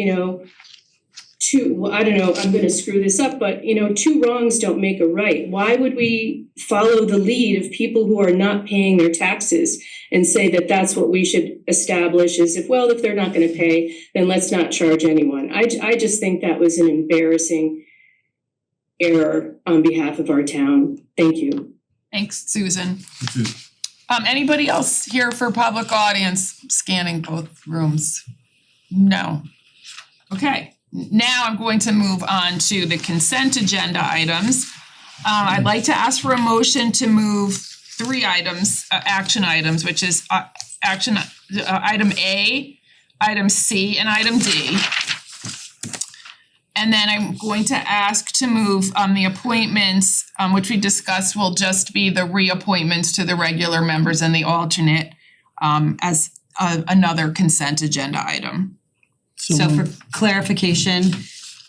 Speaker 2: I don't know, I'm going to screw this up, but, two wrongs don't make a right. Why would we follow the lead of people who are not paying their taxes and say that that's what we should establish is if they're not going to pay, then let's not charge anyone. I just think that was an embarrassing error on behalf of our town. Thank you.
Speaker 1: Thanks, Susan. Anybody else here for public audience, scanning both rooms? No. Okay, now I'm going to move on to the consent agenda items. I'd like to ask for a motion to move 3 items, action items, which is item A, item C, and item D. And then I'm going to ask to move the appointments, which we discussed will just be the reappointments to the regular members and the alternate as another consent agenda item.
Speaker 9: So for clarification,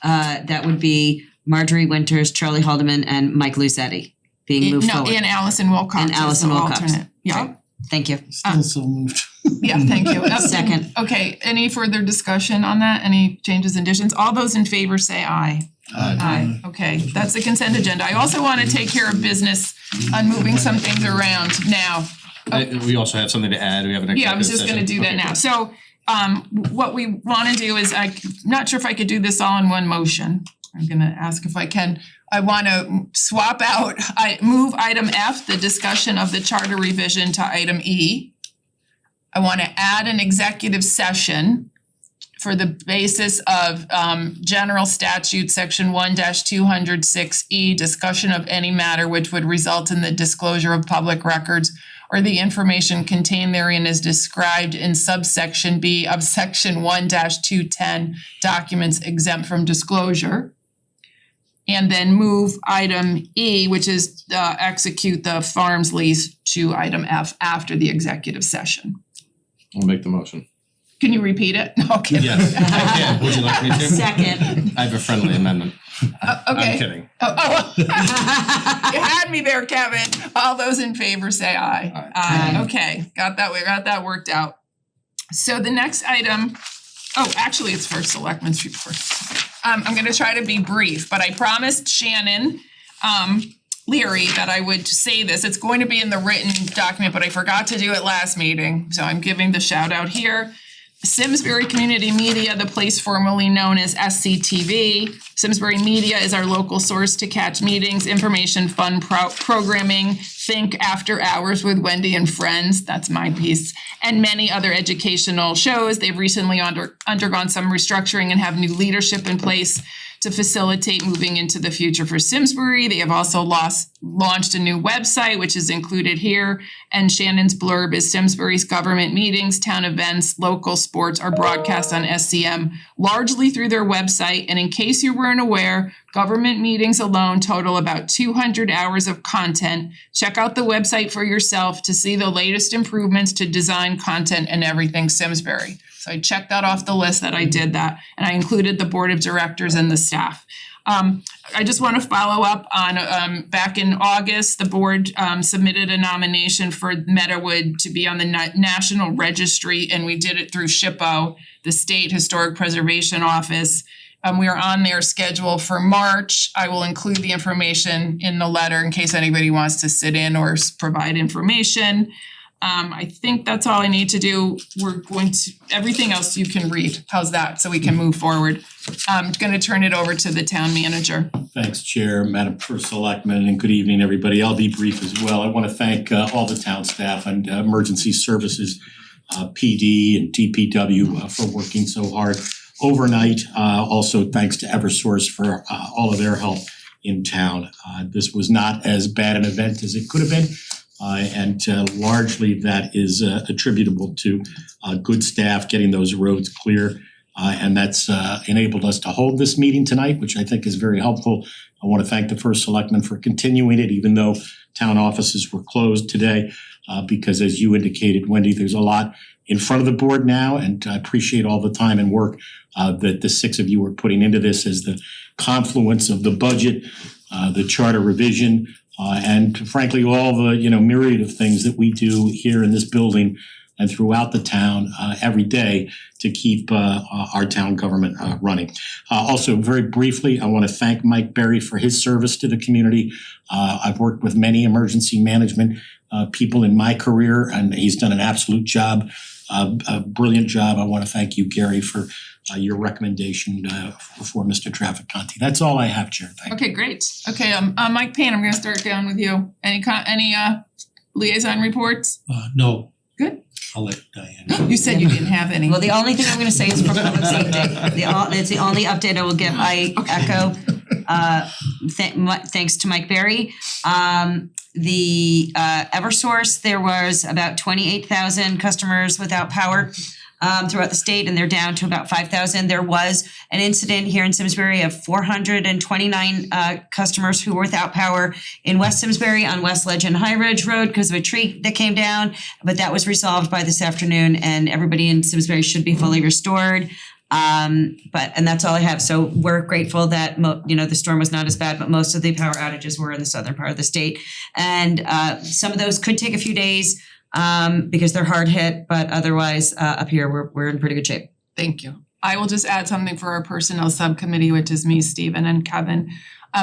Speaker 9: that would be Marjorie Winters, Charlie Haldeman, and Mike Lucetti being moved forward.
Speaker 1: No, and Allison Wilcox
Speaker 9: And Allison
Speaker 1: as the
Speaker 9: Wilcox.
Speaker 1: alternate. Yeah.
Speaker 9: Right. Thank you.
Speaker 5: Still so moved.
Speaker 1: Yeah, thank you.
Speaker 9: Second.
Speaker 1: Okay, any further discussion on that? Any changes, additions? All those in favor say aye. Aye. Okay, that's the consent agenda. I also want to take care of business on moving some things around now.
Speaker 3: We also have something to add. We have an
Speaker 1: Yeah, I was
Speaker 3: executive
Speaker 1: just gonna
Speaker 3: session.
Speaker 1: do that
Speaker 3: Okay,
Speaker 1: now.
Speaker 3: good.
Speaker 1: So what we wanna do is I'm not sure if I could do this all in one motion. I'm gonna ask if I can. I wanna swap out, move item F, the discussion of the charter revision, to item E. I wanna add an executive session for the basis of general statute section 1-206E, discussion of any matter which would result in the disclosure of public records or the information contained therein is described in subsection B of section 1-210, documents exempt from disclosure. And then move item E, which is execute the farms lease, to item F after the executive session.
Speaker 3: I'll make the motion.
Speaker 1: Can you repeat it? Okay.
Speaker 3: Yes, I can. Would you like me to?
Speaker 9: Second.
Speaker 3: I have a friendly amendment.
Speaker 1: Okay.
Speaker 3: I'm kidding.
Speaker 1: Oh, you had me there, Kevin. All those in favor say aye.
Speaker 9: Aye.
Speaker 1: Okay, got that worked out. So the next item, actually it's for Selectmen's report. I'm gonna try to be brief, but I promised Shannon leery that I would say this. It's going to be in the written document, but I forgot to do it last meeting, so I'm giving the shout out here. Simsbury Community Media, the place formerly known as SCTV. Simsbury Media is our local source to catch meetings, information, fun programming, think After Hours with Wendy and Friends, that's my piece, and many other educational shows. They've recently undergone some restructuring and have new leadership in place to facilitate moving into the future for Simsbury. They have also launched a new website, which is included here. And Shannon's blurb is Simsbury's government meetings, town events, local sports are broadcast on SCM largely through their website. And in case you weren't aware, government meetings alone total about 200 hours of content. Check out the website for yourself to see the latest improvements to design, content, and everything Simsbury. So I checked that off the list that I did that, and I included the board of directors and the staff. I just want to follow up on, back in August, the board submitted a nomination for Meadowood to be on the National Registry, and we did it through SHPO, the State Historic Preservation Office. We are on their schedule for March. I will include the information in the letter in case anybody wants to sit in or provide information. I think that's all I need to do. We're going to, everything else you can read. How's that? So we can move forward. I'm gonna turn it over to the town manager.
Speaker 3: Thanks, Chair, Madam First Selectman, and good evening, everybody. I'll be brief as well. I want to thank all the town staff and emergency services, PD and DPW for working so hard overnight. Also, thanks to Eversource for all of their help in town. This was not as bad an event as it could have been. And largely that is attributable to good staff getting those roads clear. And that's enabled us to hold this meeting tonight, which I think is very helpful. I want to thank the First Selectman for continuing it, even though town offices were closed today. Because as you indicated, Wendy, there's a lot in front of the board now, and I appreciate all the time and work that the six of you are putting into this as the confluence of the budget, the charter revision, and frankly, all the, myriad of things that we do here in this building and throughout the town every day to keep our town government running. Also, very briefly, I want to thank Mike Berry for his service to the community. I've worked with many emergency management people in my career, and he's done an absolute job, a brilliant job. I want to thank you, Gary, for your recommendation for Mr. Trafficante. That's all I have, Chair. Thank you.
Speaker 1: Okay, great. Okay, Mike Payne, I'm gonna start down with you. Any liaison reports?
Speaker 5: No.
Speaker 1: Good.
Speaker 5: I'll let Diane.
Speaker 1: You said you didn't have any.
Speaker 9: Well, the only thing I'm gonna say is for public safety. It's the only update I will give. I echo thanks to Mike Berry. The Eversource, there was about 28,000 customers without power throughout the state, and they're down to about 5,000. There was an incident here in Simsbury of 429 customers who were without power in West Simsbury on West Ledge and High Ridge Road because of a tree that came down, but that was resolved by this afternoon, and everybody in Simsbury should be fully restored. And that's all I have. So we're grateful that the storm was not as bad, but most of the power outages were in the southern part of the state. And some of those could take a few days because they're hard hit, but otherwise up here we're in pretty good shape.
Speaker 1: Thank you. I will just add something for our personnel subcommittee, which is me, Stephen, and Kevin.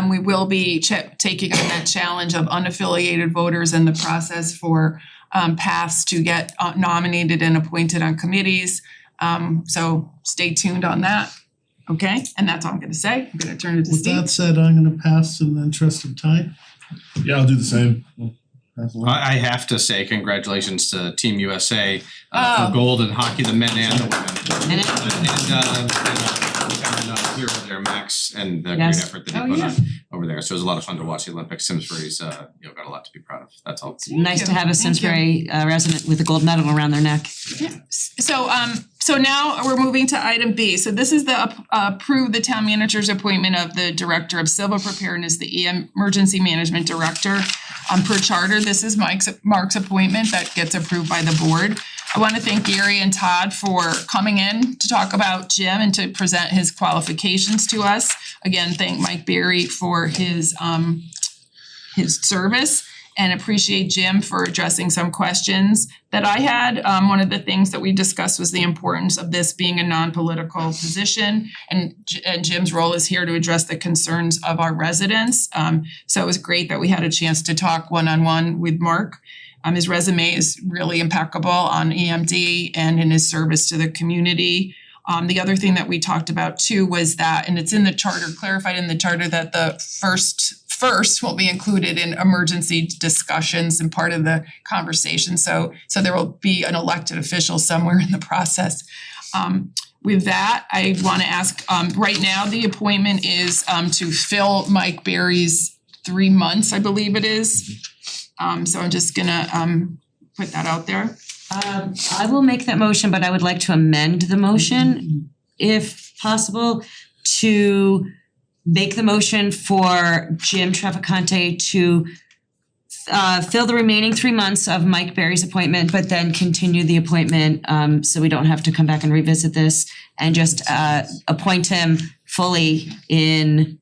Speaker 1: We will be taking on that challenge of unaffiliated voters in the process for paths to get nominated and appointed on committees. So stay tuned on that. Okay, and that's all I'm gonna say. I'm gonna turn it to Steve.
Speaker 5: With that said, I'm gonna pass in the interest of time.
Speaker 2: Yeah, I'll do the same.
Speaker 13: I have to say congratulations to Team USA for gold in hockey, the men and the women. And hero there, Max, and the great effort that he put on over there. So it was a lot of fun to watch the Olympics. Simsbury's got a lot to be proud of. That's all.
Speaker 9: Nice to have a Simsbury resident with a gold medal around their neck.
Speaker 1: Yeah. So now we're moving to item B. So this is the approve the town manager's appointment of the Director of Civil Preparedness, the Emergency Management Director. Per charter, this is Mark's appointment that gets approved by the board. I want to thank Gary and Todd for coming in to talk about Jim and to present his qualifications to us. Again, thank Mike Berry for his service. and appreciate Jim for addressing some questions that I had. One of the things that we discussed was the importance of this being a non-political position, and Jim's role is here to address the concerns of our residents. So it was great that we had a chance to talk one-on-one with Mark. His resume is really impeccable on EMD and in his service to the community. The other thing that we talked about too was that, and it's in the charter, clarified in the charter, that the first will be included in emergency discussions and part of the conversation. So there will be an elected official somewhere in the process. With that, I wanna ask, right now, the appointment is to fill Mike Berry's 3 months, I believe it is. So I'm just gonna put that out there.
Speaker 9: I will make that motion, but I would like to amend the motion, if possible, to make the motion for Jim Trafficante to fill the remaining 3 months of Mike Berry's appointment, but then continue the appointment, so we don't have to come back and revisit this, and just appoint him fully in,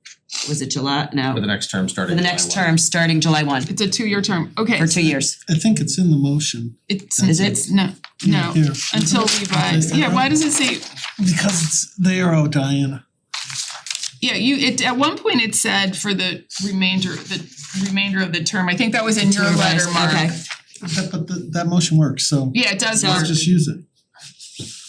Speaker 9: was it July? No.
Speaker 13: For the next term starting
Speaker 9: For the
Speaker 13: July
Speaker 9: next
Speaker 13: 1.
Speaker 9: term, starting July 1,
Speaker 1: It's a 2-year term, okay.
Speaker 9: for 2 years.
Speaker 5: I think it's in the motion.
Speaker 9: Is it?
Speaker 1: It's no,
Speaker 5: Here.
Speaker 1: until we've, yeah, why does it say,
Speaker 5: Because it's there, oh Diana.
Speaker 1: at one point it said for the remainder of the term, I think that was in your letter, Mark.
Speaker 9: Okay.
Speaker 5: But that motion works, so
Speaker 1: Yeah, it does
Speaker 9: So-
Speaker 1: work.
Speaker 5: let's just use it.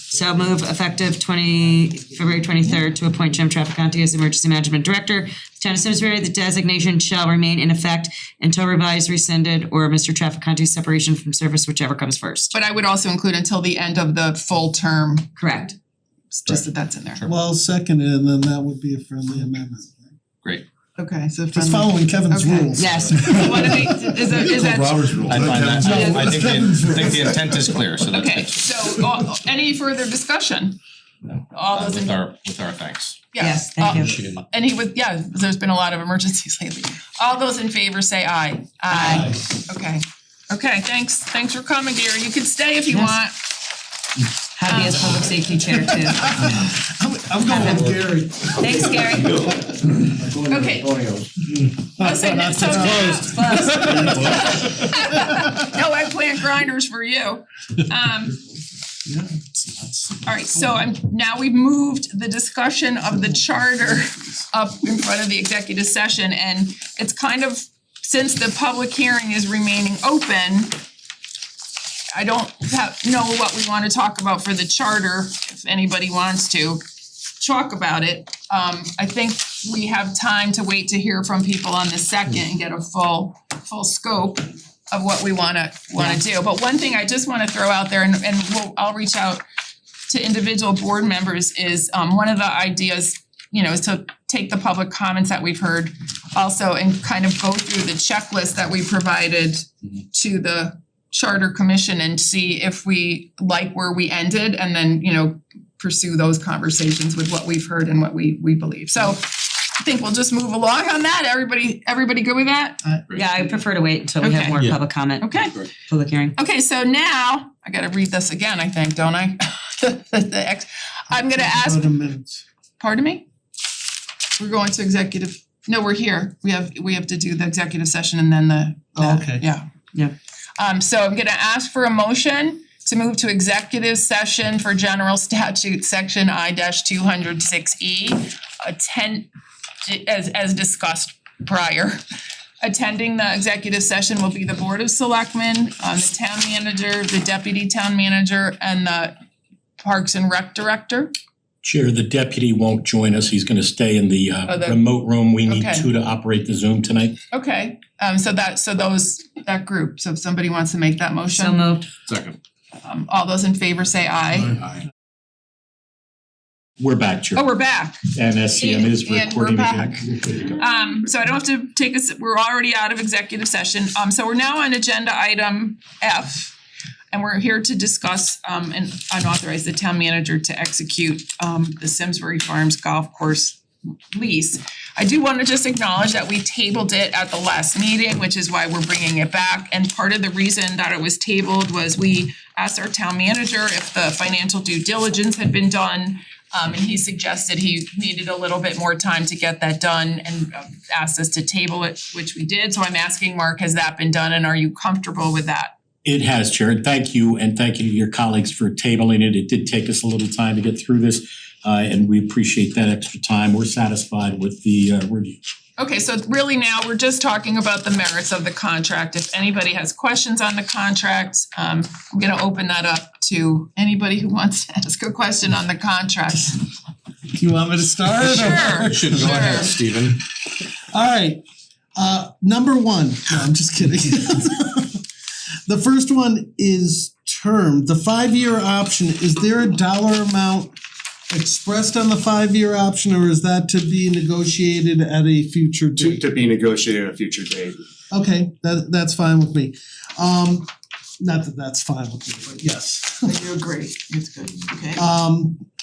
Speaker 9: So move effective February 23rd to appoint Jim Trafficante as Emergency Management Director. Town of Simsbury, the designation shall remain in effect until revised, rescinded, or Mr. Trafficante's separation from service, whichever comes first.
Speaker 1: But I would also include until the end of the full term,
Speaker 9: Correct.
Speaker 1: just that that's in there.
Speaker 5: Well, seconded, and then that would be a friendly amendment.
Speaker 13: Great.
Speaker 1: Okay, so
Speaker 5: Just following Kevin's
Speaker 1: Okay.
Speaker 5: rules.
Speaker 9: Yes.
Speaker 1: What do we, is that?
Speaker 5: Robert's rules.
Speaker 13: I find that,
Speaker 5: No,
Speaker 13: I think the intent is clear, so that's
Speaker 1: Okay,
Speaker 13: good.
Speaker 1: so any further discussion? All those in,
Speaker 13: With our thanks.
Speaker 1: yes,
Speaker 9: Yes, thank you.
Speaker 1: any with, yeah, there's been a lot of emergencies lately. All those in favor say aye.
Speaker 9: Aye.
Speaker 1: Okay, thanks for coming, Gary, you can stay if you
Speaker 9: Yes.
Speaker 1: want.
Speaker 9: Happy as public safety chair too.
Speaker 5: I'm going with Gary.
Speaker 9: Thanks, Gary.
Speaker 1: Okay. Listen, so no eggplant grinders for you. Alright, so now we've moved the discussion of the charter up in front of the executive session, and it's kind of, since the public hearing is remaining open, I don't know what we wanna talk about for the charter, if anybody wants to talk about it. I think we have time to wait to hear from people on the second and get a full scope of what we wanna do. But one thing I just wanna throw out there, and I'll reach out to individual board members, is one of the ideas, is to take the public comments that we've heard also and kind of go through the checklist that we provided to the Charter Commission and see if we like where we ended, and then, pursue those conversations with what we've heard and what we believe. So I think we'll just move along on that. Everybody good with that?
Speaker 9: Yeah, I prefer to wait until we have
Speaker 1: Okay.
Speaker 9: more public comment.
Speaker 1: Okay.
Speaker 9: Public hearing.
Speaker 1: Okay, so now, I gotta read this again, I think, don't I? I'm gonna ask,
Speaker 5: Go to minutes.
Speaker 1: pardon me? We're going to executive, no, we're here. We have to do the executive session and then the,
Speaker 5: Oh, okay.
Speaker 1: yeah.
Speaker 9: Yeah.
Speaker 1: So I'm gonna ask for a motion to move to executive session for general statute section I-206E, as discussed prior. Attending the executive session will be the Board of Selectmen, the town manager, the deputy town manager, and the Parks and Rec director.
Speaker 3: Chair, the deputy won't join us, he's gonna stay in the remote room, we need
Speaker 1: Okay.
Speaker 3: two to operate the Zoom tonight.
Speaker 1: Okay, so that group, so if somebody wants to make that motion.
Speaker 9: So moved.
Speaker 13: Second.
Speaker 1: All those in favor say aye.
Speaker 3: We're back, Chair.
Speaker 1: Oh, we're back.
Speaker 3: And SCM is
Speaker 1: And we're
Speaker 3: recording again.
Speaker 1: back. So I don't have to take us, we're already out of executive session. So we're now on agenda item F. And we're here to discuss and unauthorize the town manager to execute the Simsbury Farms Golf Course lease. I do wanna just acknowledge that we tabled it at the last meeting, which is why we're bringing it back. And part of the reason that it was tabled was we asked our town manager if the financial due diligence had been done. And he suggested he needed a little bit more time to get that done and asked us to table it, which we did. So I'm asking Mark, has that been done and are you comfortable with that?
Speaker 3: It has, Chair, and thank you to your colleagues for tabling it. It did take us a little time to get through this, and we appreciate that extra time. We're satisfied with the review.
Speaker 1: Okay, so really now we're just talking about the merits of the contract. If anybody has questions on the contract, I'm gonna open that up to anybody who wants to ask a question on the contract.
Speaker 5: You want me to start?
Speaker 1: Sure,
Speaker 13: Should go ahead, Stephen.
Speaker 5: Alright, number one, no, I'm just kidding. The first one is term, the 5-year option, is there a dollar amount expressed on the 5-year option, or is that to be negotiated at a future date?
Speaker 14: To be negotiated at a future date.
Speaker 5: Okay, that's fine with me. Not that that's fine with me, but yes.
Speaker 1: You agree, it's good, okay.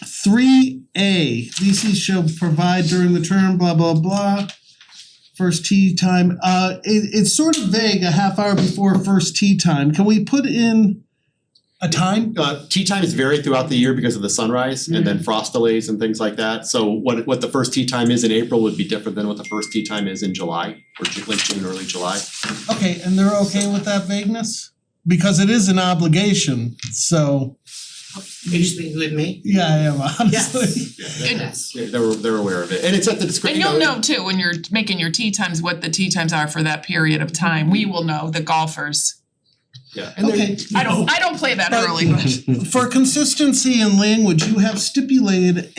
Speaker 5: 3A, leases shall provide during the term, blah, blah, blah. First tea time, it's sort of vague, a half hour before first tea time. Can we put in a time?
Speaker 14: Tea times vary throughout the year because of the sunrise and then frost delays and things like that. So what the first tea time is in April would be different than what the first tea time is in July, or late June, early July.
Speaker 5: Okay, and they're okay with that vagueness? Because it is an obligation, so.
Speaker 2: Are you speaking with me?
Speaker 5: Yeah, I am, honestly.
Speaker 2: Yes.
Speaker 14: Yeah, they're aware of it, and it's at the discretion.
Speaker 1: And you'll know too, when you're making your tea times, what the tea times are for that period of time. We will know, the golfers.
Speaker 14: Yeah.
Speaker 5: Okay.
Speaker 1: I don't play that early, but
Speaker 5: For consistency in language, you have stipulated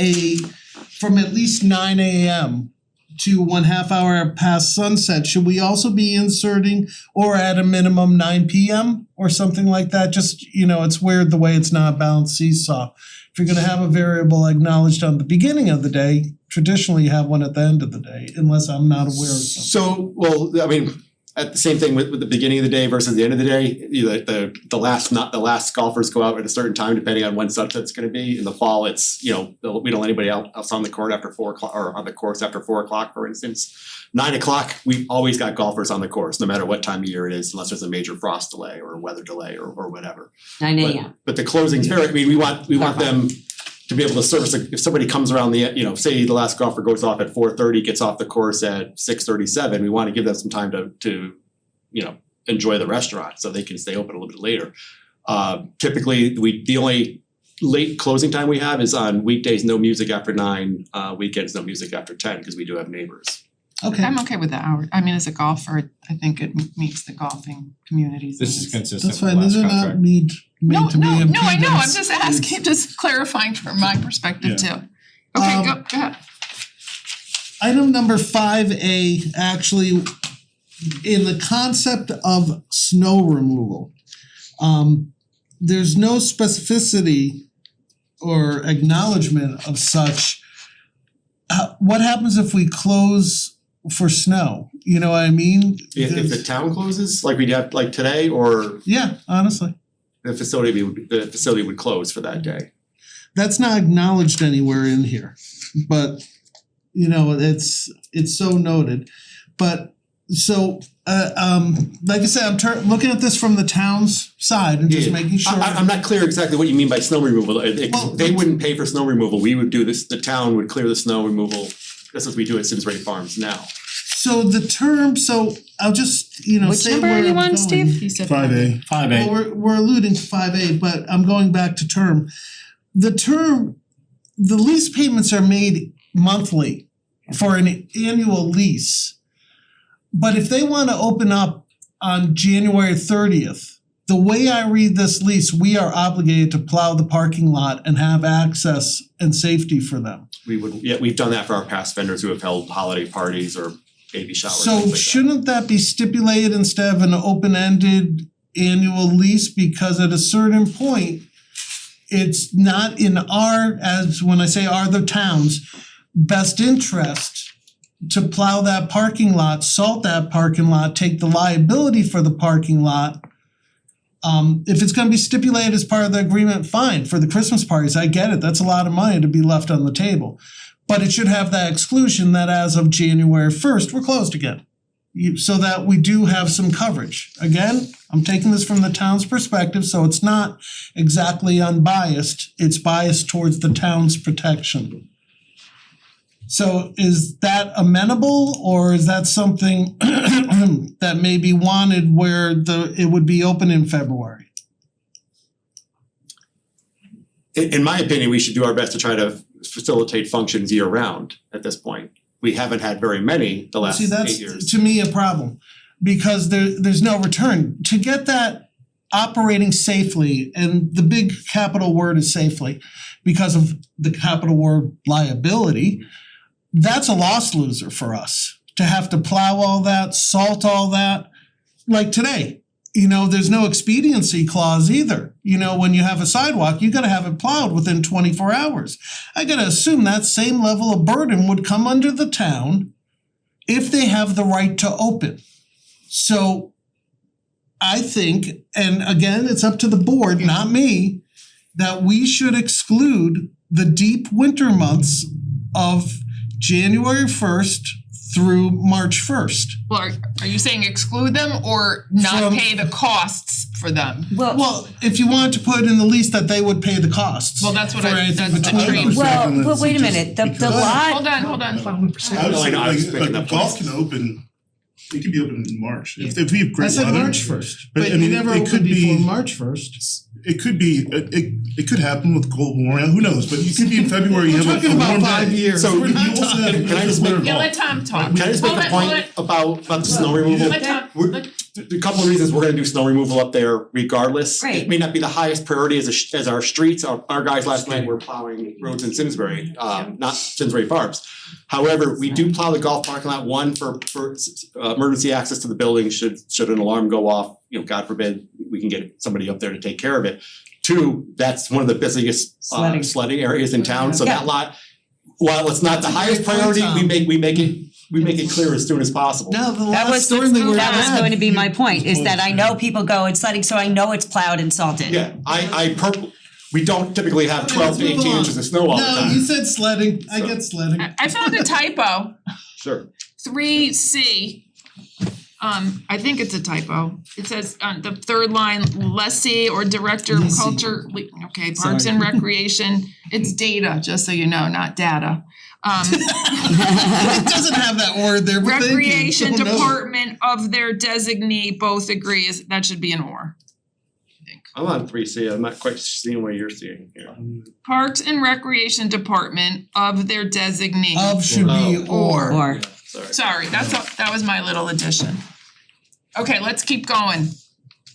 Speaker 5: from at least 9 AM to 1/2 hour past sunset. Should we also be inserting or at a minimum 9 PM or something like that? Just, it's weird the way it's not a balanced seesaw. If you're gonna have a variable acknowledged on the beginning of the day, traditionally you have one at the end of the day, unless I'm not aware of something.
Speaker 14: So, well, I mean, at the same thing with the beginning of the day versus the end of the day, the last golfers go out at a certain time depending on when sunset's gonna be. In the fall, it's, we don't let anybody else on the court after 4 o'clock, or on the course after 4 o'clock, for instance. 9 o'clock, we've always got golfers on the course, no matter what time of year it is, unless there's a major frost delay or weather delay or whatever.
Speaker 9: 9 AM.
Speaker 14: But the closing's very, I mean, we want them to be able to service, if somebody comes around say the last golfer goes off at 4:30, gets off the course at 6:37, we wanna give them some time to enjoy the restaurant, so they can stay open a little bit later. Typically, the only late closing time we have is on weekdays, no music after 9, weekends, no music after 10, because we do have neighbors.
Speaker 5: Okay.
Speaker 1: I'm okay with the hour. I mean, as a golfer, I think it meets the golfing community's
Speaker 13: This is
Speaker 1: needs.
Speaker 13: consistent
Speaker 5: That's
Speaker 13: with
Speaker 5: fine,
Speaker 13: the
Speaker 5: these
Speaker 13: last
Speaker 5: are
Speaker 13: contract.
Speaker 5: not made to be impedance.
Speaker 1: No, I know, I'm just asking, just clarifying from my perspective too. Okay, go ahead.
Speaker 5: Item number 5A, actually, in the concept of snow removal, there's no specificity or acknowledgement of such. What happens if we close for snow? You know what I mean?
Speaker 14: If the town closes, like we'd have, like today, or
Speaker 5: Yeah, honestly,
Speaker 14: the facility would close for that day.
Speaker 5: that's not acknowledged anywhere in here, but it's so noted. But so like I said, I'm looking at this from the town's side and just making sure.
Speaker 14: I'm not clear exactly what you mean by snow removal.
Speaker 5: Well,
Speaker 14: They wouldn't pay for snow removal, we would do this, the town would clear the snow removal. That's what we do at Simsbury Farms now.
Speaker 5: So the term, so I'll just,
Speaker 9: Which
Speaker 5: say
Speaker 9: number
Speaker 5: where
Speaker 9: are you
Speaker 5: I'm
Speaker 9: on,
Speaker 5: going.
Speaker 9: Steve?
Speaker 1: He said
Speaker 5: 5A.
Speaker 3: 5A.
Speaker 5: Well, we're alluding to 5A, but I'm going back to term. The lease payments are made monthly for an annual lease. But if they wanna open up on January 30th, the way I read this lease, we are obligated to plow the parking lot and have access and safety for them.
Speaker 14: We've done that for our past vendors who have held holiday parties or baby showers, things
Speaker 5: So
Speaker 14: like that.
Speaker 5: shouldn't that be stipulated instead of an open-ended annual lease? Because at a certain point, it's not in our, as when I say our, the town's best interest to plow that parking lot, salt that parking lot, take the liability for the parking lot. If it's gonna be stipulated as part of the agreement, fine, for the Christmas parties, I get it, that's a lot of money to be left on the table. But it should have that exclusion that as of January 1st, we're closed again. so that we do have some coverage. Again, I'm taking this from the town's perspective, so it's not exactly unbiased, it's biased towards the town's protection. So is that amenable, or is that something that may be wanted where it would be open in February?
Speaker 14: In my opinion, we should do our best to try to facilitate functions year round at this point. We haven't had very many the last 8 years.
Speaker 5: See, that's to me a problem, because there's no return. To get that operating safely, and the big capital word is safely, because of the capital word liability, that's a loss loser for us. To have to plow all that, salt all that, like today. There's no expediency clause either. When you have a sidewalk, you gotta have it plowed within 24 hours. I gotta assume that same level of burden would come under the town if they have the right to open. So I think, and again, it's up to the board, not me, that we should exclude the deep winter months of January 1st through March 1st.
Speaker 1: Well, are you saying exclude them or not pay the costs for them?
Speaker 5: Well, if you want to put in the lease that they would pay the costs.
Speaker 1: Well, that's what
Speaker 5: for
Speaker 1: I,
Speaker 5: anything
Speaker 1: that's the
Speaker 5: between
Speaker 1: dream.
Speaker 5: them.
Speaker 9: Well, wait a minute, the lot.
Speaker 1: Hold on.
Speaker 2: I would say like golf can open, it can be open in March. If we have great
Speaker 5: I said
Speaker 2: weather.
Speaker 5: March 1st,
Speaker 2: But,
Speaker 5: but
Speaker 2: I mean,
Speaker 5: you never
Speaker 2: it
Speaker 5: opened
Speaker 2: could be-
Speaker 5: before March 1st.
Speaker 2: It could be, it could happen with global warming, who knows, but it could be in February, you have
Speaker 5: We're
Speaker 2: a
Speaker 5: talking
Speaker 2: warm
Speaker 5: about
Speaker 2: day.
Speaker 5: 5 years.
Speaker 14: So
Speaker 5: We're
Speaker 2: You
Speaker 5: not
Speaker 2: also have
Speaker 5: talking.
Speaker 14: Can I just
Speaker 2: winter
Speaker 14: make-
Speaker 1: Yeah,
Speaker 2: golf.
Speaker 1: let Tom talk.
Speaker 14: Can I just make
Speaker 1: Hold
Speaker 14: a
Speaker 1: on,
Speaker 14: point about the snow removal?
Speaker 1: Let Tom,
Speaker 14: A couple of reasons we're gonna do snow removal up there regardless.
Speaker 9: Right.
Speaker 14: It may not be the highest priority as our streets. Our guys last night were plowing roads in Simsbury, not Simsbury Farms. However, we do plow the golf parking lot, one for emergency access to the building should an alarm go off, God forbid, we can get somebody up there to take care of it. Two, that's one of the busiest sledding areas in town, so that lot, while it's not the highest priority, we make it clear as soon as possible.
Speaker 5: No, the
Speaker 9: That
Speaker 5: last
Speaker 9: was
Speaker 5: storm they were
Speaker 9: that was
Speaker 5: at.
Speaker 9: going to be my point, is that I know people go and sledding, so I know it's plowed and salted.
Speaker 14: Yeah, we don't typically have 12 to 18 inches of snow all the
Speaker 5: No,
Speaker 14: time.
Speaker 5: you said sledding, I get sledding.
Speaker 1: I found a typo,
Speaker 14: Sure.
Speaker 1: 3C. I think it's a typo. It says on the third line, lessee or director of culture, Parks and Recreation. It's data, just so you know, not data.
Speaker 5: It doesn't have that word there, but thank you.
Speaker 1: Recreation
Speaker 5: Don't know.
Speaker 1: Department of their designee both agree, that should be an or.
Speaker 14: I'm on 3C, I'm not quite seeing what you're seeing here.
Speaker 1: Parks and Recreation Department of their designee.
Speaker 5: Of should be or.
Speaker 9: Or.
Speaker 1: Sorry, that was my little addition. Okay, let's keep going.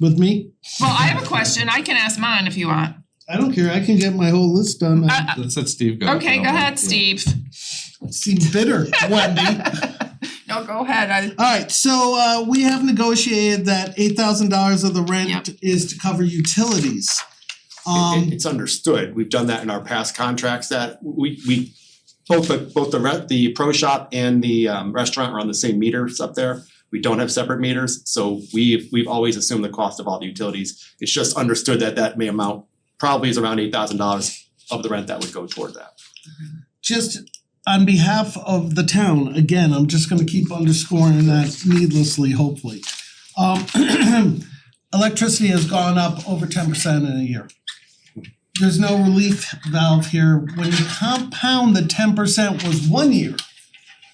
Speaker 5: With me?
Speaker 1: Well, I have a question, I can ask mine if you want.
Speaker 5: I don't care, I can get my whole list done.
Speaker 13: Let's let Steve go.
Speaker 1: Okay, go ahead, Steve.
Speaker 5: Seems bitter, Wendy.
Speaker 1: No, go ahead,
Speaker 5: Alright, so we have negotiated that $8,000 of the rent
Speaker 1: Yep.
Speaker 5: is to cover utilities.
Speaker 14: It's understood, we've done that in our past contracts, that we both the pro shop and the restaurant are on the same meters up there. We don't have separate meters, so we've always assumed the cost of all the utilities. It's just understood that may amount, probably is around $8,000 of the rent that would go toward that.
Speaker 5: Just on behalf of the town, again, I'm just gonna keep underscoring that needlessly, hopefully. Electricity has gone up over 10% in a year. There's no relief valve here. When you compound the 10% was 1 year,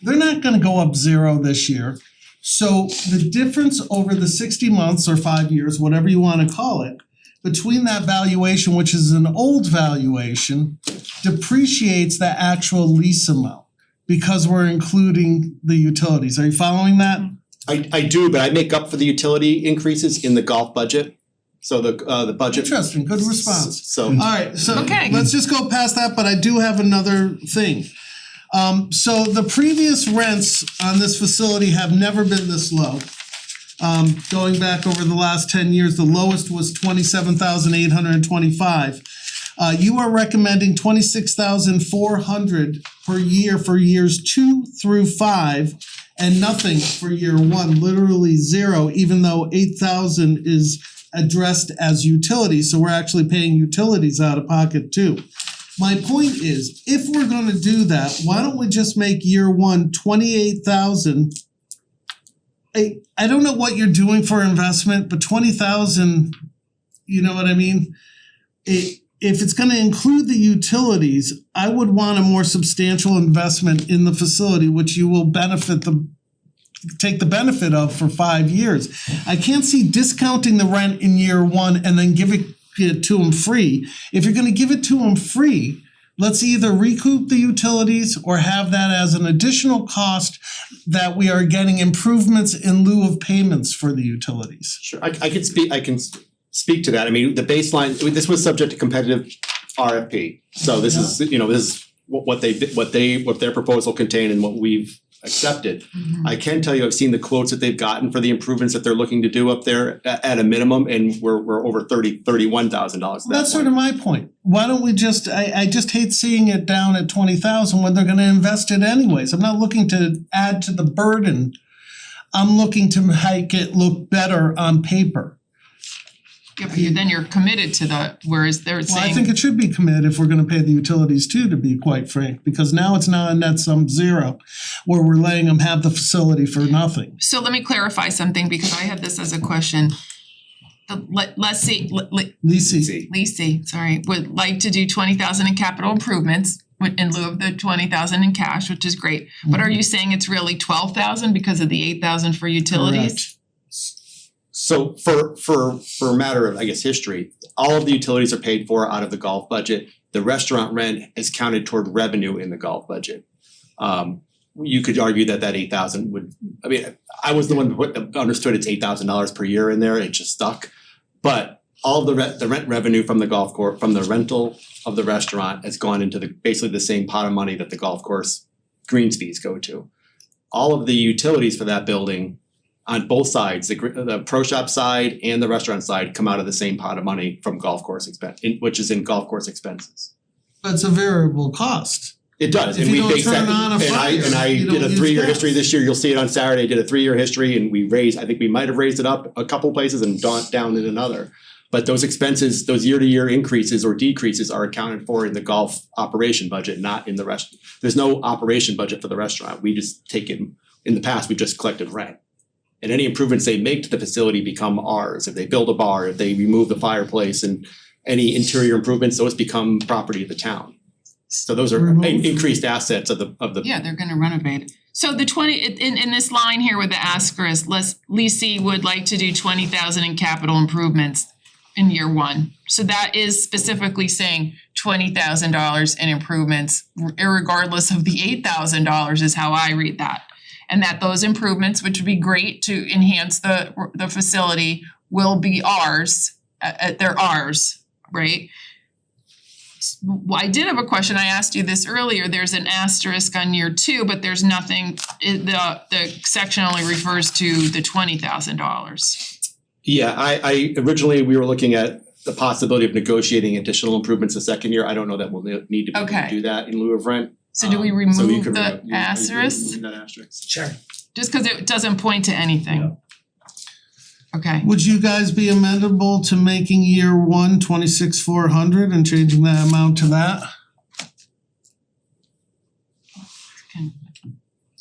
Speaker 5: they're not gonna go up zero this year. So the difference over the 60 months or 5 years, whatever you wanna call it, between that valuation, which is an old valuation, depreciates the actual lease amount because we're including the utilities. Are you following that?
Speaker 14: I do, but I make up for the utility increases in the golf budget, so the budget.
Speaker 5: Interesting, good response.
Speaker 14: So.
Speaker 5: Alright, so
Speaker 1: Okay.
Speaker 5: let's just go past that, but I do have another thing. So the previous rents on this facility have never been this low. Going back over the last 10 years, the lowest was 27,825. You are recommending 26,400 per year for years 2 through 5 and nothing for year 1, literally zero, even though 8,000 is addressed as utilities, so we're actually paying utilities out of pocket too. My point is, if we're gonna do that, why don't we just make year 1 28,000 I don't know what you're doing for investment, but 20,000, you know what I mean? If it's gonna include the utilities, I would want a more substantial investment in the facility, which you will take the benefit of for 5 years. I can't see discounting the rent in year one and then giving it to them free. If you're gonna give it to them free, let's either recoup the utilities or have that as an additional cost that we are getting improvements in lieu of payments for the utilities.
Speaker 14: Sure, I can speak to that. I mean, the baseline, this was subject to competitive RFP. So this is, this is what their proposal contained and what we've accepted. I can tell you, I've seen the quotes that they've gotten for the improvements that they're looking to do up there at a minimum, and we're over $31,000.
Speaker 5: That's sort of my point. Why don't we just, I just hate seeing it down at 20,000 when they're gonna invest it anyways. I'm not looking to add to the burden. I'm looking to make it look better on paper.
Speaker 1: Yeah, but then you're committed to the, whereas they're saying.
Speaker 5: Well, I think it should be committed if we're gonna pay the utilities too, to be quite frank, because now it's not a net sum zero where we're letting them have the facility for nothing.
Speaker 1: So let me clarify something, because I had this as a question. Lisi, sorry, would like to do 20,000 in capital improvements in lieu of the 20,000 in cash, which is great. But are you saying it's really 12,000 because of the 8,000 for utilities?
Speaker 5: Correct.
Speaker 14: So for a matter of, I guess, history, all of the utilities are paid for out of the golf budget. The restaurant rent is counted toward revenue in the golf budget. You could argue that 8,000 would, I mean, I was the one who understood it's $8,000 per year in there, it just stuck. But all of the rent revenue from the golf course, from the rental of the restaurant has gone into basically the same pot of money that the golf course greens fees go to. All of the utilities for that building on both sides, the pro shop side and the restaurant side, come out of the same pot of money from golf course which is in golf course expenses.
Speaker 5: But it's a variable cost.
Speaker 14: It does,
Speaker 5: If
Speaker 14: and we
Speaker 5: you don't
Speaker 14: base that,
Speaker 5: turn on a fire,
Speaker 14: and I
Speaker 5: you
Speaker 14: did
Speaker 5: don't
Speaker 14: a
Speaker 5: use
Speaker 14: 3-year
Speaker 5: gas.
Speaker 14: history this year, you'll see it on Saturday, I did a 3-year history and I think we might have raised it up a couple places and down in another. But those expenses, those year-to-year increases or decreases are accounted for in the golf operation budget, not in the rest. There's no operation budget for the restaurant, we just take it, in the past, we just collected rent. And any improvements they make to the facility become ours. If they build a bar, if they remove the fireplace and any interior improvements, those become property of the town. So those are increased assets of the.
Speaker 1: Yeah, they're gonna renovate it. So the in this line here with the asterisk, Lisi would like to do 20,000 in capital improvements in year one. So that is specifically saying $20,000 in improvements, irregardless of the $8,000 is how I read that. And that those improvements, which would be great to enhance the facility, will be ours, they're ours, right? I did have a question, I asked you this earlier, there's an asterisk on year two, but there's nothing, the section only refers to the $20,000.
Speaker 14: Yeah, I originally, we were looking at the possibility of negotiating additional improvements the second year. I don't know that we'll need to be able to do that in lieu of rent.
Speaker 1: So do we
Speaker 14: So you
Speaker 1: remove
Speaker 14: could
Speaker 1: the asterisk?
Speaker 14: remove that asterisk.
Speaker 5: Sure.
Speaker 1: Just cause it doesn't point to anything. Okay.
Speaker 5: Would you guys be amenable to making year one 26,400 and changing that amount to that?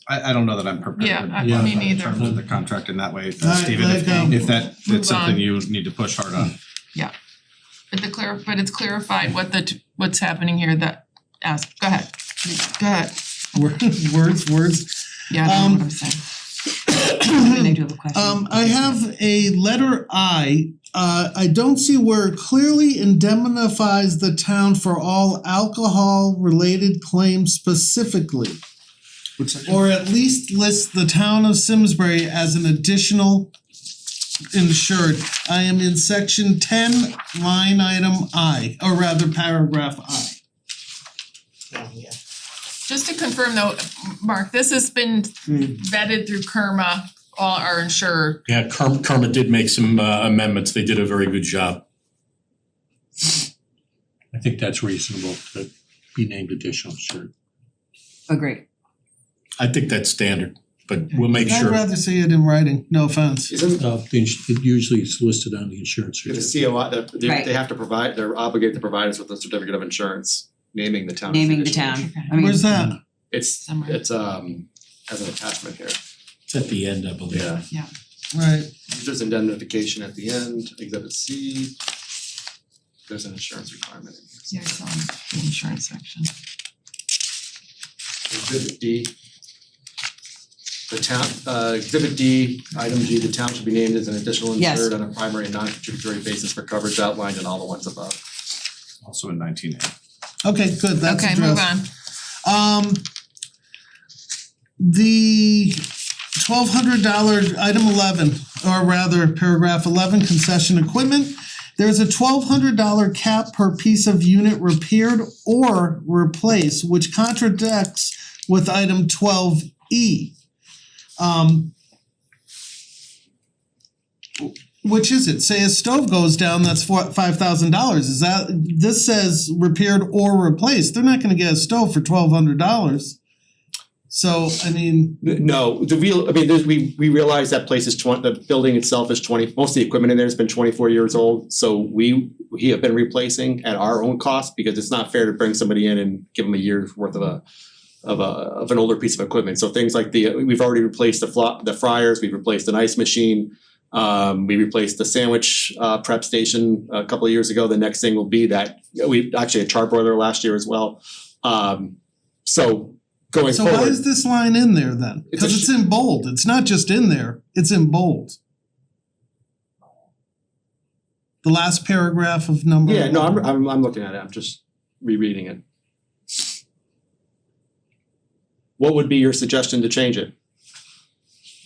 Speaker 13: I don't know that I'm prepared
Speaker 1: Yeah,
Speaker 13: to
Speaker 1: me
Speaker 13: modify the
Speaker 1: neither.
Speaker 13: terms of the contract in that way,
Speaker 5: Alright,
Speaker 13: Stephen,
Speaker 5: let go.
Speaker 13: if that's
Speaker 1: Move
Speaker 13: something
Speaker 1: on.
Speaker 13: you need to push hard on.
Speaker 1: But it's clarified what's happening here that go ahead. Go ahead.
Speaker 5: Words.
Speaker 1: Yeah, I know what I'm saying.
Speaker 9: I do have a question.
Speaker 5: I have a letter I don't see where it clearly indemnifies the town for all alcohol related claims specifically. Or at least lists the town of Simsbury as an additional insured. I am in section 10, line item I, or rather paragraph I.
Speaker 1: Just to confirm though, Mark, this has been vetted through Kerma, all our insurer.
Speaker 3: Yeah, Karma did make some amendments, they did a very good job.
Speaker 2: I think that's reasonable to be named additional insured.
Speaker 9: Agree.
Speaker 3: I think that's standard, but we'll make
Speaker 5: I'd
Speaker 3: sure.
Speaker 5: rather see it in writing, no offense.
Speaker 2: It usually is listed on the insurance
Speaker 14: The
Speaker 2: certificate.
Speaker 14: COI,
Speaker 9: Right.
Speaker 14: they have to provide, they're obligated to provide us with a certificate of insurance, naming the town as
Speaker 9: Naming the
Speaker 14: additional
Speaker 9: town.
Speaker 14: insured.
Speaker 9: I mean,
Speaker 5: Where's that?
Speaker 14: It's
Speaker 1: Somewhere.
Speaker 14: as an attachment here.
Speaker 3: It's at the end, I believe.
Speaker 14: Yeah.
Speaker 5: Right.
Speaker 14: There's indemnification at the end, exhibit C. There's an insurance requirement in here.
Speaker 1: Yeah, it's on the insurance section.
Speaker 14: Exhibit D. The town, exhibit D, item G, the town should be named as an additional
Speaker 9: Yes.
Speaker 14: insured on a primary and non-contributory basis for coverage outlined in all the ones above.
Speaker 13: Also in 19A.
Speaker 5: Okay, good, that's
Speaker 1: Okay,
Speaker 5: addressed.
Speaker 1: move on.
Speaker 5: The $1,200, item 11, or rather paragraph 11, concession equipment. There's a $1,200 cap per piece of unit repaired or replaced, which contradicts with item 12E. Which is it? Say a stove goes down, that's $5,000. Is that, this says repaired or replaced. They're not gonna get a stove for $1,200. So, I mean,
Speaker 14: No, we realize that place is the building itself is most of the equipment in there has been 24 years old. So we have been replacing at our own cost because it's not fair to bring somebody in and give them a year's worth of an older piece of equipment. So things like we've already replaced the fryers, we've replaced an ice machine. We replaced the sandwich prep station a couple of years ago. The next thing will be that we actually a charbroiler last year as well. So going
Speaker 5: so
Speaker 14: forward.
Speaker 5: why is this line in there then?
Speaker 14: It's a
Speaker 5: Cause it's in bold, it's not just in there, it's in bold. The last paragraph of number.
Speaker 14: Yeah, no, I'm looking at it, I'm just rereading it. What would be your suggestion to change it?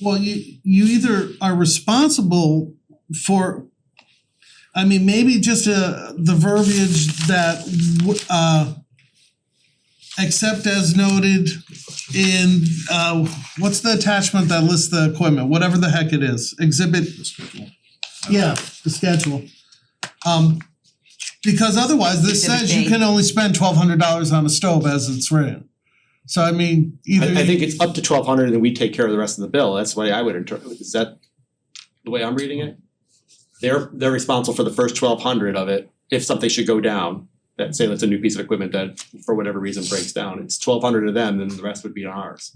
Speaker 5: Well, you either are responsible for, I mean, maybe just the verbiage that except as noted in what's the attachment that lists the equipment, whatever the heck it is, exhibit. The schedule. Yeah, the schedule. Because otherwise this
Speaker 9: Exhibit
Speaker 5: says you
Speaker 9: B.
Speaker 5: can only spend $1,200 on a stove as it's written. So I mean, either.
Speaker 14: I think it's up to $1,200 and we take care of the rest of the bill, that's the way I would interpret, is that the way I'm reading it? They're responsible for the first $1,200 of it, if something should go down, that say that's a new piece of equipment that for whatever reason breaks down, it's $1,200 to them, then the rest would be on ours.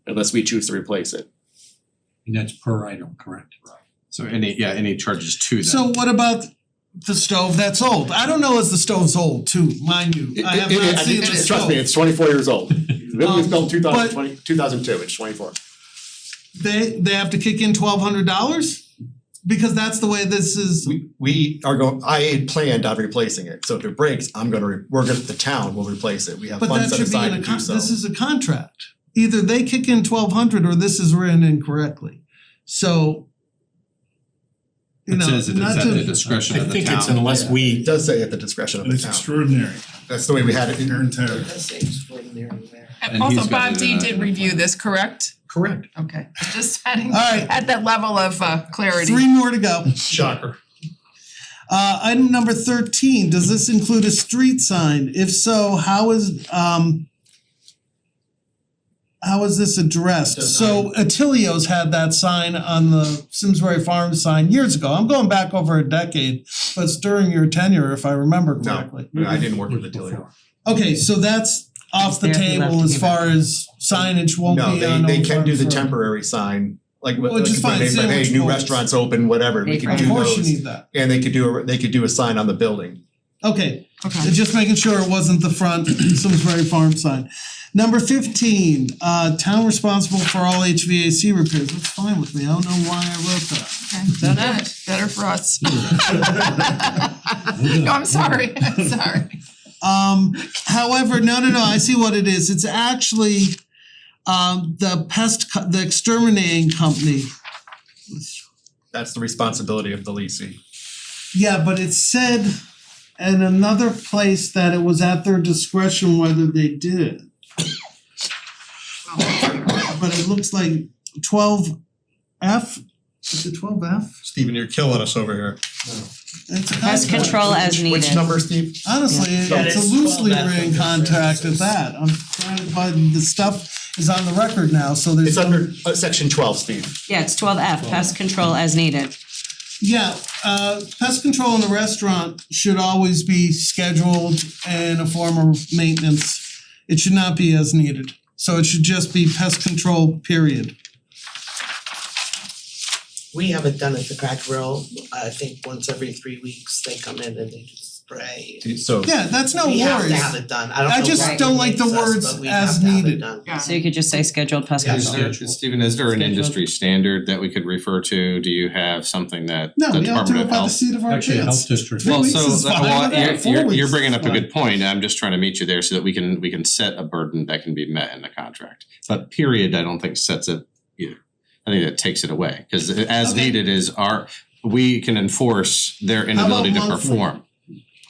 Speaker 14: Unless we choose to replace it.
Speaker 3: And that's per item, correct?
Speaker 13: So any charges to that.
Speaker 5: So what about the stove that's old? I don't know if the stove's old too, mind you. I have not seen the stove.
Speaker 14: Trust me, it's 24 years old. The building was built in 2002, it's 24.
Speaker 5: They have to kick in $1,200? Because that's the way this is.
Speaker 11: We are I had planned on replacing it, so if it breaks, the town will replace it, we have
Speaker 5: But
Speaker 11: funds
Speaker 5: that
Speaker 11: set
Speaker 5: should be
Speaker 11: aside
Speaker 5: in
Speaker 11: to
Speaker 5: a
Speaker 11: do so.
Speaker 5: this is a contract. Either they kick in $1,200 or this is written incorrectly. So. You
Speaker 13: It
Speaker 5: know,
Speaker 13: says it's
Speaker 5: not
Speaker 13: at
Speaker 5: to.
Speaker 13: the discretion
Speaker 3: I
Speaker 13: of the
Speaker 3: think
Speaker 13: town.
Speaker 3: it's unless
Speaker 11: It
Speaker 3: we,
Speaker 11: does say at the discretion of the
Speaker 2: It's
Speaker 11: town.
Speaker 2: extraordinary.
Speaker 11: That's the way we had it in
Speaker 2: Your entire.
Speaker 1: And
Speaker 13: And
Speaker 1: also
Speaker 13: he's got
Speaker 1: Bob
Speaker 13: it,
Speaker 1: D did review this, correct?
Speaker 11: Correct.
Speaker 1: Okay, just adding
Speaker 5: Alright.
Speaker 1: at that level of clarity.
Speaker 5: 3 more to go.
Speaker 11: Shocker.
Speaker 5: Item number 13, does this include a street sign? If so, how is this addressed? So Attilio's had that sign on the Simsbury Farm sign years ago. I'm going back over a decade, but it's during your tenure, if I remember correctly.
Speaker 11: No, I didn't work with Attilio.
Speaker 5: Okay, so that's off the
Speaker 9: There, he left
Speaker 5: table
Speaker 9: to
Speaker 5: as
Speaker 9: give
Speaker 5: far as signage won't
Speaker 11: No,
Speaker 5: be on
Speaker 11: they
Speaker 5: Old
Speaker 11: can
Speaker 5: Farm
Speaker 11: do the
Speaker 5: Road.
Speaker 11: temporary sign, like
Speaker 5: Which is fine,
Speaker 11: hey,
Speaker 5: sandwich
Speaker 11: new
Speaker 5: boards.
Speaker 11: restaurants open, whatever, we can
Speaker 9: Of
Speaker 11: do
Speaker 5: Of course you
Speaker 11: those.
Speaker 5: need that.
Speaker 11: And they could do a sign on the building.
Speaker 5: Okay,
Speaker 1: Okay.
Speaker 5: just making sure it wasn't the front Simsbury Farm sign. Number 15, town responsible for all HVAC repairs, that's fine with me, I don't know why I wrote that.
Speaker 1: Okay, good, better for us. No, I'm sorry,
Speaker 5: However, no, I see what it is, it's actually the exterminating company.
Speaker 11: That's the responsibility of the leasing.
Speaker 5: Yeah, but it said in another place that it was at their discretion whether they did it. But it looks like 12F, is it 12F?
Speaker 11: Stephen, you're killing us over here.
Speaker 5: It's a
Speaker 9: Pest
Speaker 5: contract.
Speaker 9: control as needed.
Speaker 11: Which number, Steve?
Speaker 5: Honestly,
Speaker 11: Yeah,
Speaker 5: it's a
Speaker 11: it's
Speaker 5: loosely
Speaker 11: 12F
Speaker 5: written
Speaker 11: under
Speaker 5: contract at
Speaker 11: services.
Speaker 5: that, I'm trying to find, the stuff is on the record now, so there's.
Speaker 11: It's under section 12, Steve.
Speaker 9: Yeah, it's 12F, pest control as needed.
Speaker 5: Yeah, pest control in the restaurant should always be scheduled in a form of maintenance. It should not be as needed, so it should just be pest control, period.
Speaker 2: We have it done at the crack grill, I think once every 3 weeks, they come in and they do spray.
Speaker 13: So
Speaker 5: Yeah, that's no
Speaker 2: We have to
Speaker 5: worries.
Speaker 2: have it done, I don't know
Speaker 5: I just
Speaker 2: why it
Speaker 5: don't like the
Speaker 2: makes us,
Speaker 5: words
Speaker 2: but we
Speaker 5: as
Speaker 2: have to have it
Speaker 5: needed.
Speaker 2: done.
Speaker 9: So you could just say scheduled pest
Speaker 2: Yeah.
Speaker 9: control.
Speaker 13: Stephen, is there an
Speaker 9: Scheduled.
Speaker 13: industry standard that we could refer to? Do you have something that
Speaker 5: No,
Speaker 13: the
Speaker 5: we all do
Speaker 13: Department
Speaker 5: it
Speaker 13: of
Speaker 5: by the
Speaker 13: Health?
Speaker 5: seat of our pants.
Speaker 3: Actually, health district.
Speaker 5: 3
Speaker 13: Well,
Speaker 5: weeks
Speaker 13: so
Speaker 5: is fine. Look at that. 4
Speaker 13: you're
Speaker 5: weeks
Speaker 13: bringing
Speaker 5: is
Speaker 13: up a
Speaker 5: fine.
Speaker 13: good point. I'm just trying to meet you there so that we can set a burden that can be met in the contract. But period, I don't think sets it either. I think that takes it away, cause as
Speaker 5: Okay.
Speaker 13: needed is we can enforce their inability to
Speaker 5: monthly?
Speaker 13: perform.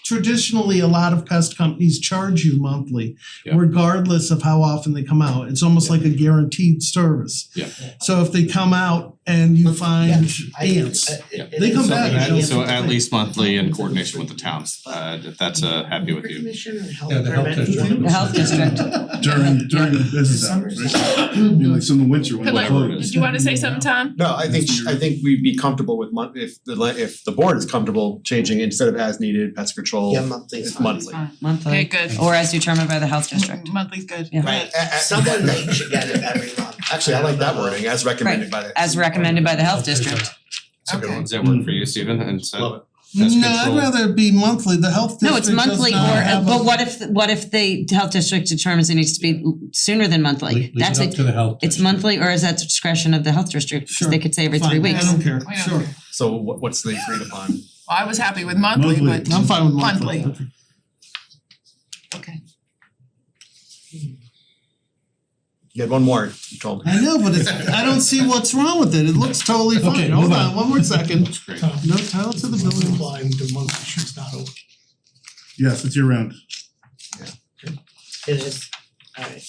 Speaker 5: Traditionally, a lot of pest companies charge you monthly,
Speaker 13: Yeah.
Speaker 5: regardless of how often they come out. It's almost like a guaranteed service.
Speaker 13: Yeah.
Speaker 5: So if they come out and you find ants, they come
Speaker 13: So
Speaker 5: back.
Speaker 13: so at least monthly in coordination with the towns, if that's happy with you.
Speaker 2: Commission or health
Speaker 3: Yeah, the health
Speaker 2: permit?
Speaker 3: district.
Speaker 9: The health district.
Speaker 15: During the business hours, right? I mean, like some of the winter when
Speaker 1: Could
Speaker 15: they
Speaker 1: I-
Speaker 15: close.
Speaker 1: did you wanna say something, Tom?
Speaker 14: No, I think we'd be comfortable with if the board is comfortable changing instead of as needed pest control.
Speaker 2: Yeah, monthly is
Speaker 14: It's
Speaker 2: fine.
Speaker 14: monthly.
Speaker 1: Okay,
Speaker 9: Monthly,
Speaker 1: good.
Speaker 9: or as determined by the health district.
Speaker 1: Monthly's good.
Speaker 9: Yeah.
Speaker 2: Right, someone they should get it every month.
Speaker 14: Actually, I like that wording, as recommended by the.
Speaker 9: As recommended by the health district.
Speaker 1: Okay.
Speaker 13: Does that work for you, Stephen? And so
Speaker 14: Love it.
Speaker 13: pest
Speaker 5: No, I'd
Speaker 13: control-
Speaker 5: rather it be monthly. The health
Speaker 9: No,
Speaker 5: district
Speaker 9: it's monthly
Speaker 5: does not have
Speaker 9: but
Speaker 5: a-
Speaker 9: what if the health district determines it needs to be sooner than monthly? That's
Speaker 3: Leave it up to the health
Speaker 9: It's
Speaker 3: district.
Speaker 9: monthly, or is that the discretion of the health district? 'Cause
Speaker 5: Sure.
Speaker 9: they could say every 3
Speaker 5: Fine,
Speaker 9: weeks.
Speaker 5: I don't care,
Speaker 1: We don't
Speaker 5: sure.
Speaker 1: care.
Speaker 14: So what's the agreed upon?
Speaker 1: Well, I was happy with monthly,
Speaker 15: Monthly.
Speaker 1: but
Speaker 5: I'm fine with monthly.
Speaker 1: okay.
Speaker 14: You had one more, you told me.
Speaker 5: I know, but it's, I don't see what's wrong with it. It looks totally fine.
Speaker 15: Okay,
Speaker 5: Hold
Speaker 15: move
Speaker 5: on,
Speaker 15: on.
Speaker 5: one more second.
Speaker 13: That's great.
Speaker 5: No title to the building.
Speaker 15: Applying to monthly, she's not open. Yes, it's year round.
Speaker 2: It is, alright.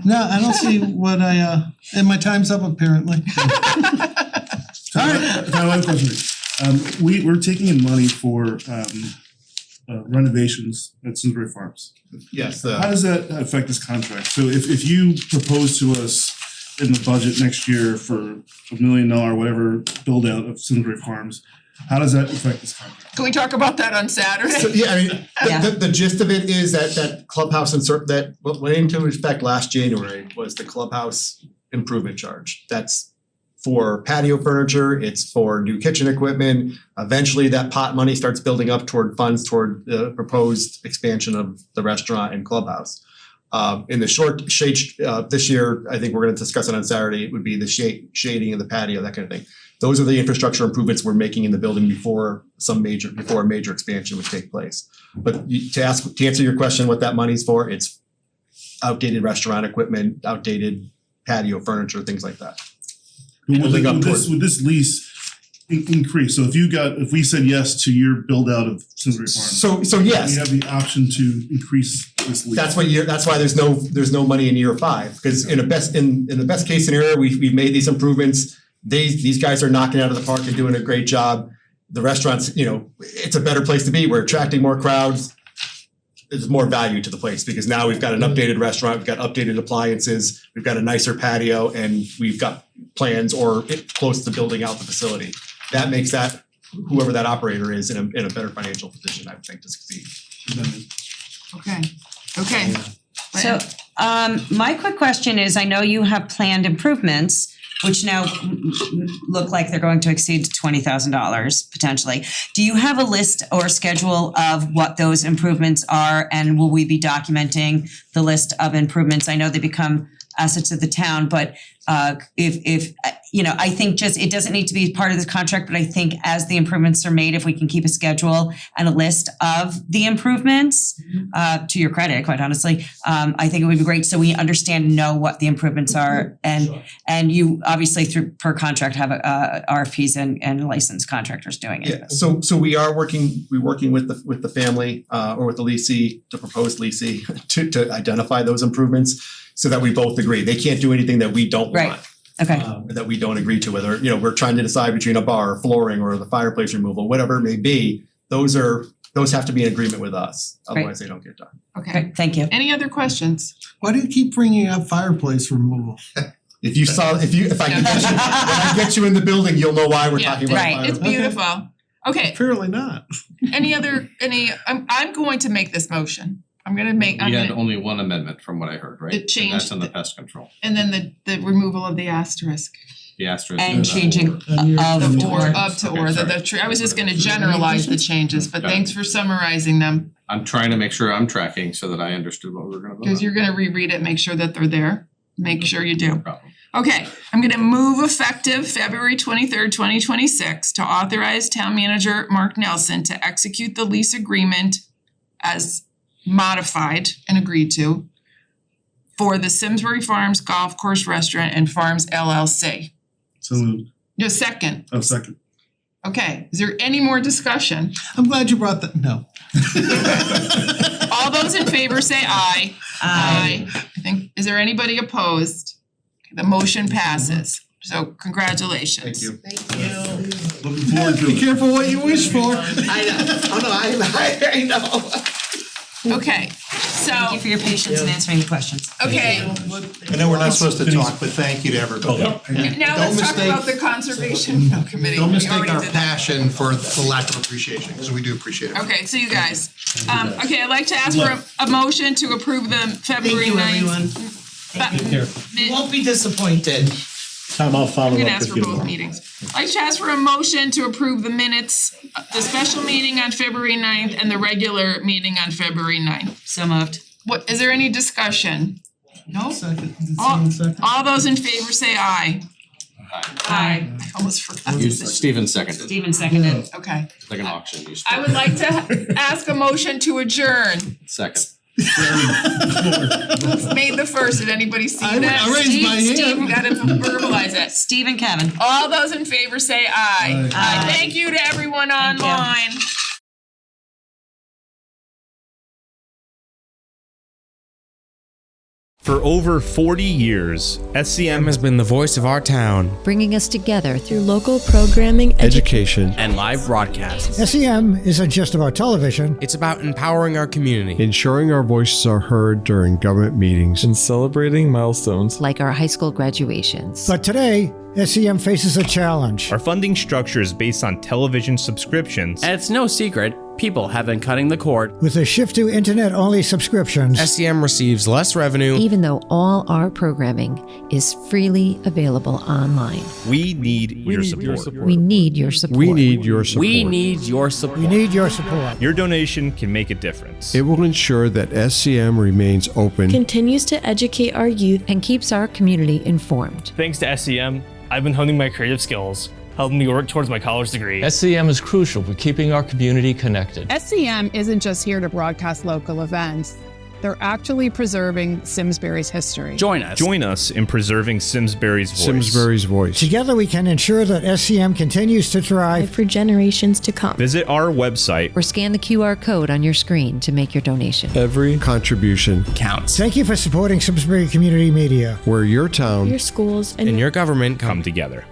Speaker 5: No, I don't see what and my time's up apparently.
Speaker 15: Alright. My one question, we're taking in money for renovations at Simsbury Farms.
Speaker 14: Yes,
Speaker 15: How does that affect this contract? So if you propose to us in the budget next year for $1 million, whatever, build out of Simsbury Farms, how does that affect this contract?
Speaker 1: Can we talk about that on Saturday?
Speaker 14: So, yeah, I mean,
Speaker 9: Yeah.
Speaker 14: the gist of it is that clubhouse that what went into effect last January was the clubhouse improvement charge. That's for patio furniture, it's for new kitchen equipment. Eventually, that pot money starts building up toward funds toward the proposed expansion of the restaurant and clubhouse. In the short shade, this year, I think we're gonna discuss it on Saturday, it would be the shading of the patio, that kind of thing. Those are the infrastructure improvements we're making in the building before a major expansion would take place. But to answer your question, what that money's for, it's outdated restaurant equipment, outdated patio furniture, things like that.
Speaker 15: Would
Speaker 14: Building up towards-
Speaker 15: this lease increase? So if we said yes to your build out of Simsbury Farms.
Speaker 14: So yes.
Speaker 15: We have the option to increase this lease.
Speaker 14: That's why there's no money in year 5, because in the best case scenario, we've made these improvements. These guys are knocking it out of the park and doing a great job. The restaurants, it's a better place to be. We're attracting more crowds. There's more value to the place because now we've got an updated restaurant, we've got updated appliances, we've got a nicer patio, and we've got plans or close to building out the facility. That makes that whoever that operator is in a better financial position, I would think, to succeed.
Speaker 1: Okay.
Speaker 9: So my quick question is, I know you have planned improvements, which now look like they're going to exceed $20,000 potentially. Do you have a list or schedule of what those improvements are, and will we be documenting the list of improvements? I know they become assets of the town, but if I think just it doesn't need to be part of this contract, but I think as the improvements are made, if we can keep a schedule and a list of the improvements, to your credit, quite honestly, I think it would be great so we understand and know what the improvements are, and you obviously through per contract have RFPs and licensed contractors doing it.
Speaker 14: Yeah, so we're working with the family or with the leasee, the proposed leasee to identify those improvements so that we both agree. They can't do anything that we don't want.
Speaker 9: Okay.
Speaker 14: That we don't agree to, whether, we're trying to decide between a bar, or flooring, or the fireplace removal, whatever it may be, those have to be in agreement with us, otherwise they don't get done.
Speaker 1: Okay.
Speaker 9: Thank you.
Speaker 1: Any other questions?
Speaker 5: Why do you keep bringing up fireplace removal?
Speaker 14: If I can get you, when I get you in the building, you'll know why we're
Speaker 1: Yeah,
Speaker 14: talking about
Speaker 1: right, it's
Speaker 14: fireplace.
Speaker 1: beautiful. Okay,
Speaker 5: Apparently not.
Speaker 1: I'm going to make this motion. I'm gonna make, I'm
Speaker 13: We had
Speaker 1: gonna,
Speaker 13: only one amendment from what I heard, right?
Speaker 1: The
Speaker 13: And
Speaker 1: change
Speaker 13: that's on the
Speaker 1: the-
Speaker 13: pest control,
Speaker 1: and then the removal of the asterisk.
Speaker 13: the asterisk.
Speaker 9: And changing of
Speaker 1: The or,
Speaker 9: or.
Speaker 1: up to
Speaker 13: Okay,
Speaker 1: or,
Speaker 13: sorry.
Speaker 1: I was just gonna generalize the changes, but
Speaker 13: Got it.
Speaker 1: thanks for summarizing them.
Speaker 13: I'm trying to make sure I'm tracking so that I understood what we were gonna vote on.
Speaker 1: Cause you're gonna reread it, make sure that they're there, make sure you
Speaker 13: No
Speaker 1: do.
Speaker 13: problem.
Speaker 1: Okay, I'm gonna move effective February 23rd, 2026 to authorize town manager Mark Nelson to execute the lease agreement as modified and agreed to for the Simsbury Farms Golf Course Restaurant and Farms LLC.
Speaker 15: So moved.
Speaker 1: No, second.
Speaker 15: Oh, second.
Speaker 1: Okay, is there any more discussion?
Speaker 5: I'm glad you brought that, no.
Speaker 1: All those in favor say aye. Aye. I think, is there anybody opposed? The motion passes, so congratulations.
Speaker 15: Looking forward to
Speaker 5: Be
Speaker 15: it.
Speaker 5: careful what you wish for.
Speaker 2: I know, oh no, I know.
Speaker 1: Okay,
Speaker 9: Thank you
Speaker 1: so,
Speaker 9: for your patience in answering the questions.
Speaker 1: okay,
Speaker 11: I know we're not supposed to talk, but thank you to everybody.
Speaker 1: now let's talk about the conservation committee.
Speaker 2: Don't
Speaker 1: We
Speaker 2: mistake
Speaker 1: already
Speaker 2: our
Speaker 1: did that.
Speaker 2: passion for the lack of appreciation, because we do appreciate it.
Speaker 1: Okay, so you guys, okay, I'd like to ask for a motion to approve the February 9th.
Speaker 2: You won't be disappointed.
Speaker 3: Tom, I'll follow
Speaker 1: I'm
Speaker 3: up
Speaker 1: gonna ask
Speaker 3: with
Speaker 1: for
Speaker 3: you
Speaker 1: both
Speaker 3: tomorrow.
Speaker 1: meetings. I'd like to ask for a motion to approve the minutes, the special meeting on February 9th and the regular meeting on February 9th.
Speaker 9: So moved.
Speaker 1: What, is there any discussion? No?
Speaker 5: Second, is it
Speaker 1: All,
Speaker 5: second?
Speaker 1: all those in favor say aye. Aye. I almost forgot to
Speaker 13: You,
Speaker 1: say.
Speaker 13: Stephen seconded,
Speaker 9: Stephen seconded.
Speaker 1: Okay.
Speaker 13: like an auction, you
Speaker 1: I would like to ask a motion to adjourn.
Speaker 13: second.
Speaker 1: Who made the first? Did anybody see
Speaker 5: I
Speaker 1: that?
Speaker 5: raised my hand.
Speaker 1: Steve, you gotta verbalize it.
Speaker 9: Steve and Kevin.
Speaker 1: All those in favor say aye.
Speaker 5: Aye.
Speaker 1: Thank you to everyone
Speaker 9: Thank you.
Speaker 1: online.
Speaker 16: For over 40 years, SCM has been the voice of our town,
Speaker 17: bringing us together through local programming,
Speaker 16: education, and live broadcasts.
Speaker 18: SEM isn't just about television.
Speaker 16: It's about empowering our community,
Speaker 19: ensuring our voices are heard during government meetings,
Speaker 16: and celebrating milestones
Speaker 17: like our high school graduations.
Speaker 18: But today, SEM faces a challenge.
Speaker 16: Our funding structure is based on television subscriptions, and it's no secret people have been cutting the cord.
Speaker 18: With a shift to internet-only subscriptions,
Speaker 16: SEM receives less revenue,
Speaker 17: even though all our programming is freely available online.
Speaker 16: We need your support.
Speaker 17: We need your support.
Speaker 19: We need your support.
Speaker 16: We need your support.
Speaker 18: we need your support.
Speaker 16: Your donation can make a difference.
Speaker 19: It will ensure that SCM remains open,
Speaker 20: continues to educate our youth,
Speaker 17: and keeps our community informed.
Speaker 16: Thanks to SEM, I've been honing my creative skills, helping me work towards my college degree.
Speaker 21: SCM is crucial for keeping our community connected.
Speaker 22: SCM isn't just here to broadcast local events. They're actually preserving Simsbury's history.
Speaker 16: Join us in preserving Simsbury's voice.
Speaker 19: Simsbury's voice.
Speaker 18: Together we can ensure that SCM continues to thrive
Speaker 20: for generations to come.
Speaker 16: Visit our website
Speaker 17: or scan the QR code on your screen to make your donation.
Speaker 19: Every contribution
Speaker 16: counts.
Speaker 18: Thank you for supporting Simsbury Community Media,
Speaker 19: where your town,
Speaker 20: your schools,
Speaker 16: and your government come together.